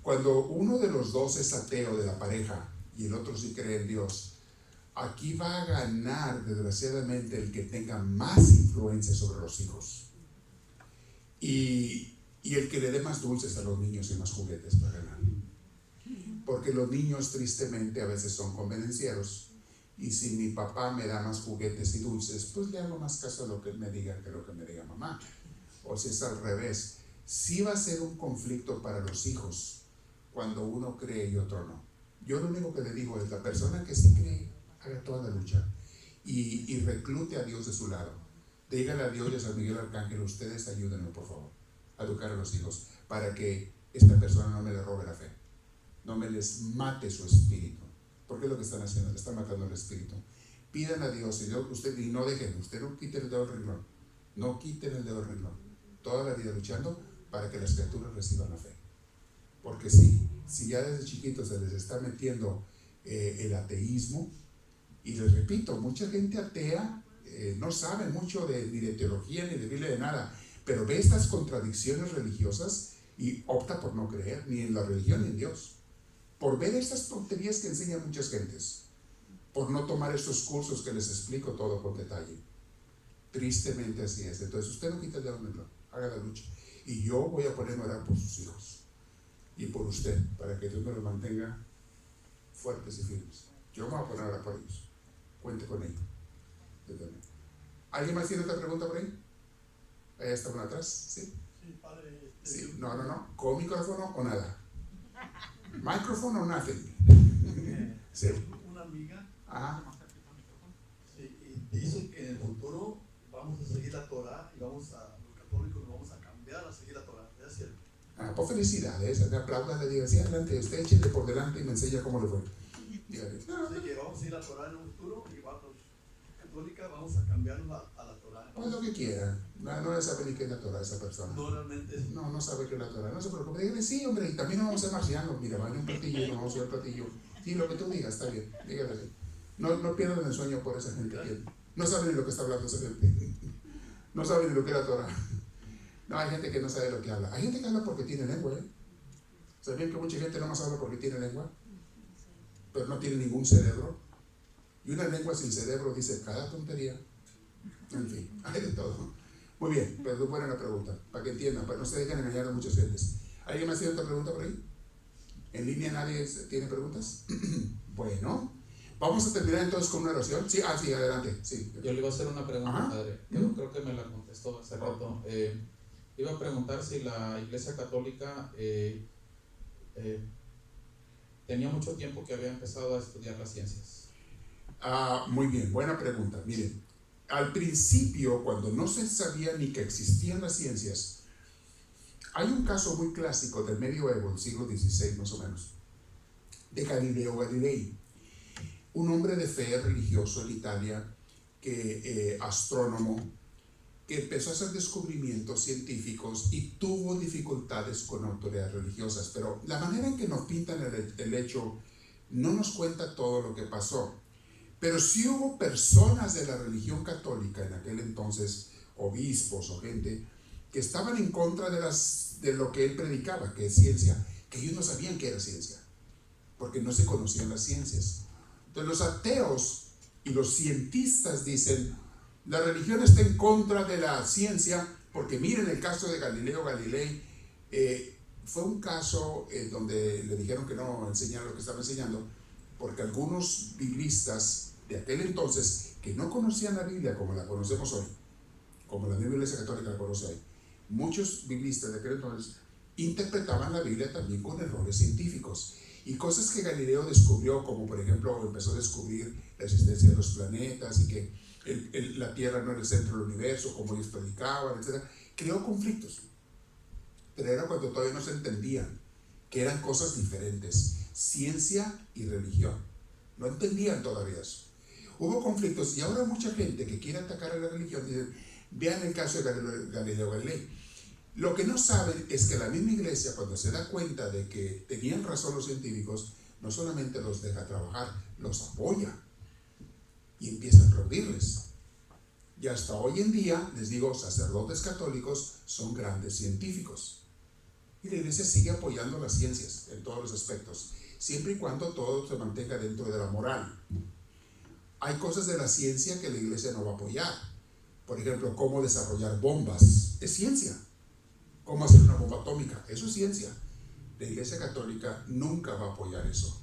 cuando uno de los dos es ateo de la pareja y el otro sí cree en Dios, aquí va a ganar desgraciadamente el que tenga más influencia sobre los hijos y el que le dé más dulces a los niños y más juguetes para ganar, porque los niños tristemente a veces son convenencieros y si mi papá me da más juguetes y dulces, pues le hago más caso a lo que él me diga que lo que me diga mamá. O si es al revés, sí va a ser un conflicto para los hijos cuando uno cree y otro no. Yo lo único que le digo es, la persona que sí cree, haga toda la lucha y reclute a Dios de su lado. Dígale a Dios y a San Miguel Arcángel, ustedes ayúdenme por favor a educar a los hijos para que esta persona no me le robe la fe, no me les mate su espíritu, porque es lo que están haciendo, le están matando el espíritu. Pidan a Dios y no dejen, usted no quiten el dedo del renglón, no quiten el dedo del renglón, toda la vida luchando para que las criaturas reciban la fe, porque si ya desde chiquitos se les está metiendo el ateísmo, y les repito, mucha gente atea no sabe mucho ni de teología ni de Biblia de nada, pero ve estas contradicciones religiosas y opta por no creer ni en la religión ni en Dios, por ver estas tonterías que enseñan muchas gentes, por no tomar estos cursos que les explico todo con detalle. Tristemente así es. Entonces usted no quita el dedo, haga la lucha y yo voy a ponerme a orar por sus hijos y por usted, para que Dios me los mantenga fuertes y firmes. Yo me voy a poner a orar por ellos, cuente con ello. ¿Alguien más tiene otra pregunta por ahí? Allá está una atrás, ¿sí? Sí, padre. Sí, no, ¿con micrófono o nada? ¿Micrófono o nothing? Sí. Una amiga sí, y dice que en el futuro vamos a seguir la Torah y los católicos nos vamos a cambiar a seguir la Torah. ¿Es cierto? Pues felicidades, me aplaudan, le digo, sí, adelante, usted échele por delante y me enseña cómo le fue. Dígale. Así que vamos a seguir la Torah en un futuro y los católicos vamos a cambiarnos a la Torah. Pues lo que quiera, no sabe ni qué es la Torah esa persona. No, realmente es... No sabe qué es la Torah, no se preocupe, dígale, sí, hombre, y también no vamos a ser marcianos, mira, vaya un platillo y no vamos a un platillo. Sí, lo que tú digas, está bien, dígale así. No pierdan el sueño por esa gente que no sabe ni lo que está hablando esa gente. No sabe ni lo que es la Torah. No, hay gente que no sabe lo que habla. Hay gente que habla porque tiene lengua, ¿eh? ¿Sabían que mucha gente no más habla porque tiene lengua? Pero no tiene ningún cerebro. Y una lengua sin cerebro dice cada tontería. En fin, hay de todo. Muy bien, pero es buena la pregunta, para que entiendan, para que no se dejen engañar a muchas gentes. ¿Alguien más tiene otra pregunta por ahí? ¿En línea nadie tiene preguntas? Bueno, vamos a terminar entonces con una oración. Sí, sí, adelante. Sí. Yo le iba a hacer una pregunta, padre, pero creo que me la contestó hace rato. Iba a preguntar si la Iglesia Católica tenía mucho tiempo que había empezado a estudiar las ciencias. Muy bien, buena pregunta. Miren, al principio, cuando no se sabía ni que existían las ciencias, hay un caso muy clásico del medioevo, del siglo XVI más o menos, de Galileo Galilei, un hombre de fe religioso en Italia, astrónomo, que empezó a hacer descubrimientos científicos y tuvo dificultades con autoridades religiosas, pero la manera en que nos pintan el hecho no nos cuenta todo lo que pasó. Pero sí hubo personas de la religión católica en aquel entonces, obispos o gente, que estaban en contra de lo que él predicaba, que es ciencia, que ellos no sabían que era ciencia, porque no se conocían las ciencias. Entonces los ateos y los cientistas dicen, la religión está en contra de la ciencia, porque miren el caso de Galileo Galilei, fue un caso donde le dijeron que no enseñara lo que estaba enseñando, porque algunos biblistas de aquel entonces, que no conocían la Biblia como la conocemos hoy, como la misma Iglesia Católica la conoce hoy, muchos biblistas de aquel entonces interpretaban la Biblia también con errores científicos. Y cosas que Galileo descubrió, como por ejemplo empezó a descubrir la existencia de los planetas y que la Tierra no era el centro del universo, como ellos predicaban, etc. Creó conflictos. Pero era cuando todavía no se entendían que eran cosas diferentes, ciencia y religión. No entendían todavía eso. Hubo conflictos y ahora mucha gente que quiere atacar a la religión dice, vean el caso de Galileo Galilei. Lo que no saben es que la misma iglesia, cuando se da cuenta de que tenían razón los científicos, no solamente los deja trabajar, los apoya y empieza a aplaudirles. Y hasta hoy en día, les digo, sacerdotes católicos son grandes científicos. Y la iglesia sigue apoyando las ciencias en todos los aspectos, siempre y cuando todo se mantenga dentro de la moral. Hay cosas de la ciencia que la iglesia no va a apoyar. Por ejemplo, cómo desarrollar bombas. Es ciencia. Cómo hacer una bomba atómica. Eso es ciencia. La iglesia católica nunca va a apoyar eso.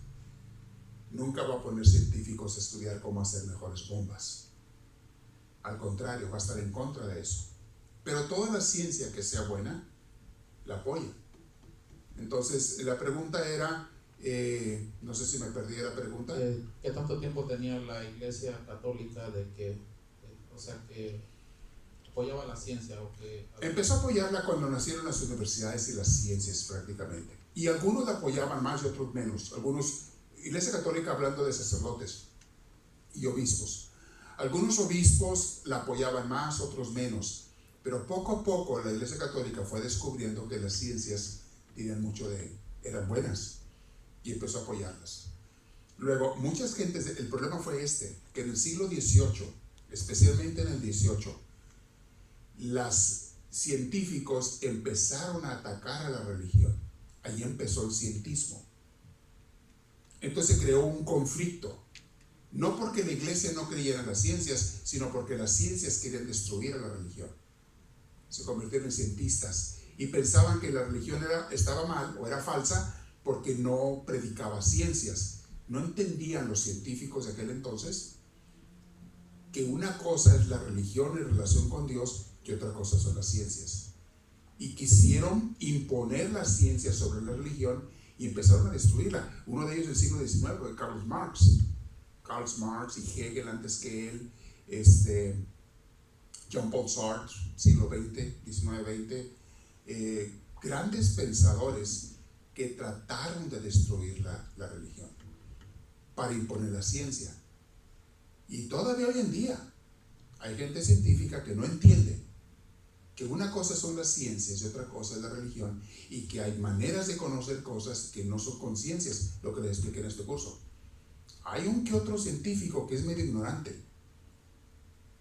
Nunca va a poner científicos a estudiar cómo hacer mejores bombas. Al contrario, va a estar en contra de eso. Pero toda la ciencia que sea buena, la apoya. Entonces, la pregunta era, no sé si me perdí la pregunta. ¿Qué tanto tiempo tenía la iglesia católica de que, que apoyaba la ciencia? Empezó a apoyarla cuando nacieron las universidades y las ciencias prácticamente. Y algunos la apoyaban más y otros menos. Iglesia católica hablando de sacerdotes y obispos. Algunos obispos la apoyaban más, otros menos. Pero poco a poco la iglesia católica fue descubriendo que las ciencias eran buenas y empezó a apoyarlas. Luego, muchas gentes, el problema fue que en el siglo XVIII, especialmente en el XVIII, los científicos empezaron a atacar a la religión. Ahí empezó el cientismo. Entonces se creó un conflicto. No porque la iglesia no creyera en las ciencias, sino porque las ciencias querían destruir a la religión. Se convirtieron en cientistas y pensaban que la religión estaba mal o era falsa porque no predicaba ciencias. No entendían los científicos de aquel entonces que una cosa es la religión en relación con Dios y otra cosa son las ciencias. Y quisieron imponer las ciencias sobre la religión y empezaron a destruirla. Uno de ellos del siglo XIX fue Karl Marx y Hegel antes que él, Jean-Paul Sartre, siglo XX, XIX-XX, grandes pensadores que trataron de destruir la religión para imponer la ciencia. Y todavía hoy en día hay gente científica que no entiende que una cosa son las ciencias y otra cosa es la religión, y que hay maneras de conocer cosas que no son conciencias, lo que les expliqué en este curso. Hay un que otro científico que es medio ignorante,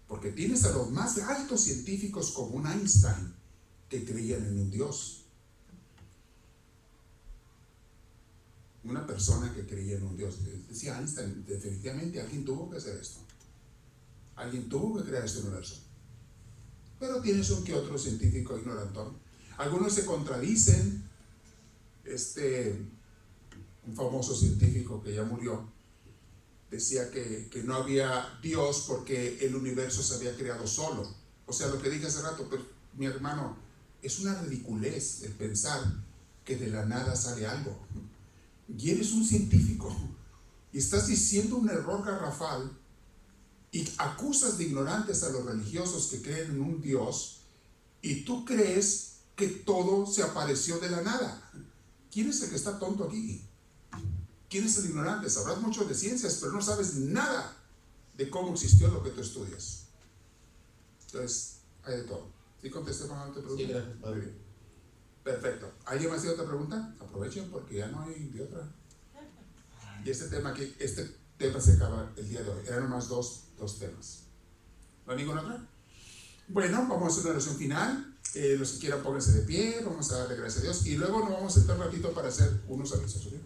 porque tienes a los más altos científicos como un Einstein que creían en un Dios. Una persona que creía en un Dios. Decía Einstein, definitivamente alguien tuvo que hacer esto. Alguien tuvo que crear este universo. Pero tienes un que otro científico ignorantón. Algunos se contradicen. Un famoso científico que ya murió decía que no había Dios porque el universo se había creado solo. O sea, lo que dije hace rato, pero mi hermano, es una ridiculez el pensar que de la nada sale algo. Y eres un científico y estás diciendo un error garrafal y acusas de ignorantes a los religiosos que creen en un Dios, y tú crees que todo se apareció de la nada. ¿Quién es el que está tonto aquí? ¿Quién es el ignorante? Sabrás mucho de ciencias, pero no sabes nada de cómo existió lo que tú estudias. Entonces, hay de todo. ¿Sí contesté para otra pregunta? Sí, gracias, padre. Muy bien. Perfecto. ¿Alguien más tiene otra pregunta? Aprovechen porque ya no hay de otra. Y este tema se acaba el día de hoy. Eran nomás dos temas. ¿No hay ninguna otra? Bueno, vamos a hacer una oración final. Los que quieran pónganse de pie, vamos a darle gracias a Dios y luego nos vamos a sentar un ratito para hacer unos avisos. ¿Okay?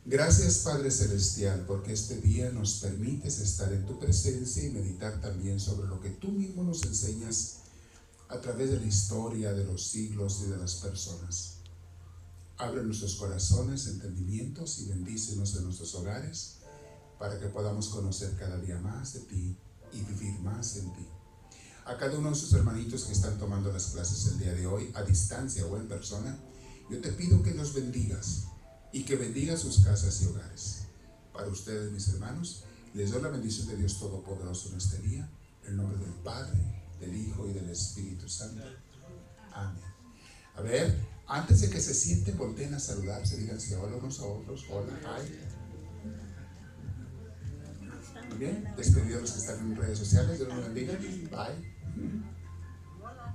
Gracias, Padre Celestial, porque este día nos permites estar en tu presencia y meditar también sobre lo que tú mismo nos enseñas a través de la historia de los siglos y de las personas. Abre nuestros corazones, entendimientos y bendícenos en nuestros hogares para que podamos conocer cada día más de ti y vivir más en ti. a cada uno de sus hermanitos que están tomando las clases el día de hoy, a distancia o en persona, yo te pido que los bendigas y que bendiga sus casas y hogares. Para ustedes, mis hermanos, les doy la bendición de Dios Todopoderoso en este día, en el nombre del Padre, del Hijo y del Espíritu Santo. Amén. A ver, antes de que se sienten, volteen a saludarse, díganse hola unos a otros, hola, hi. Muy bien, despedidos a los que están en redes sociales, Dios los bendiga, bye. Hola.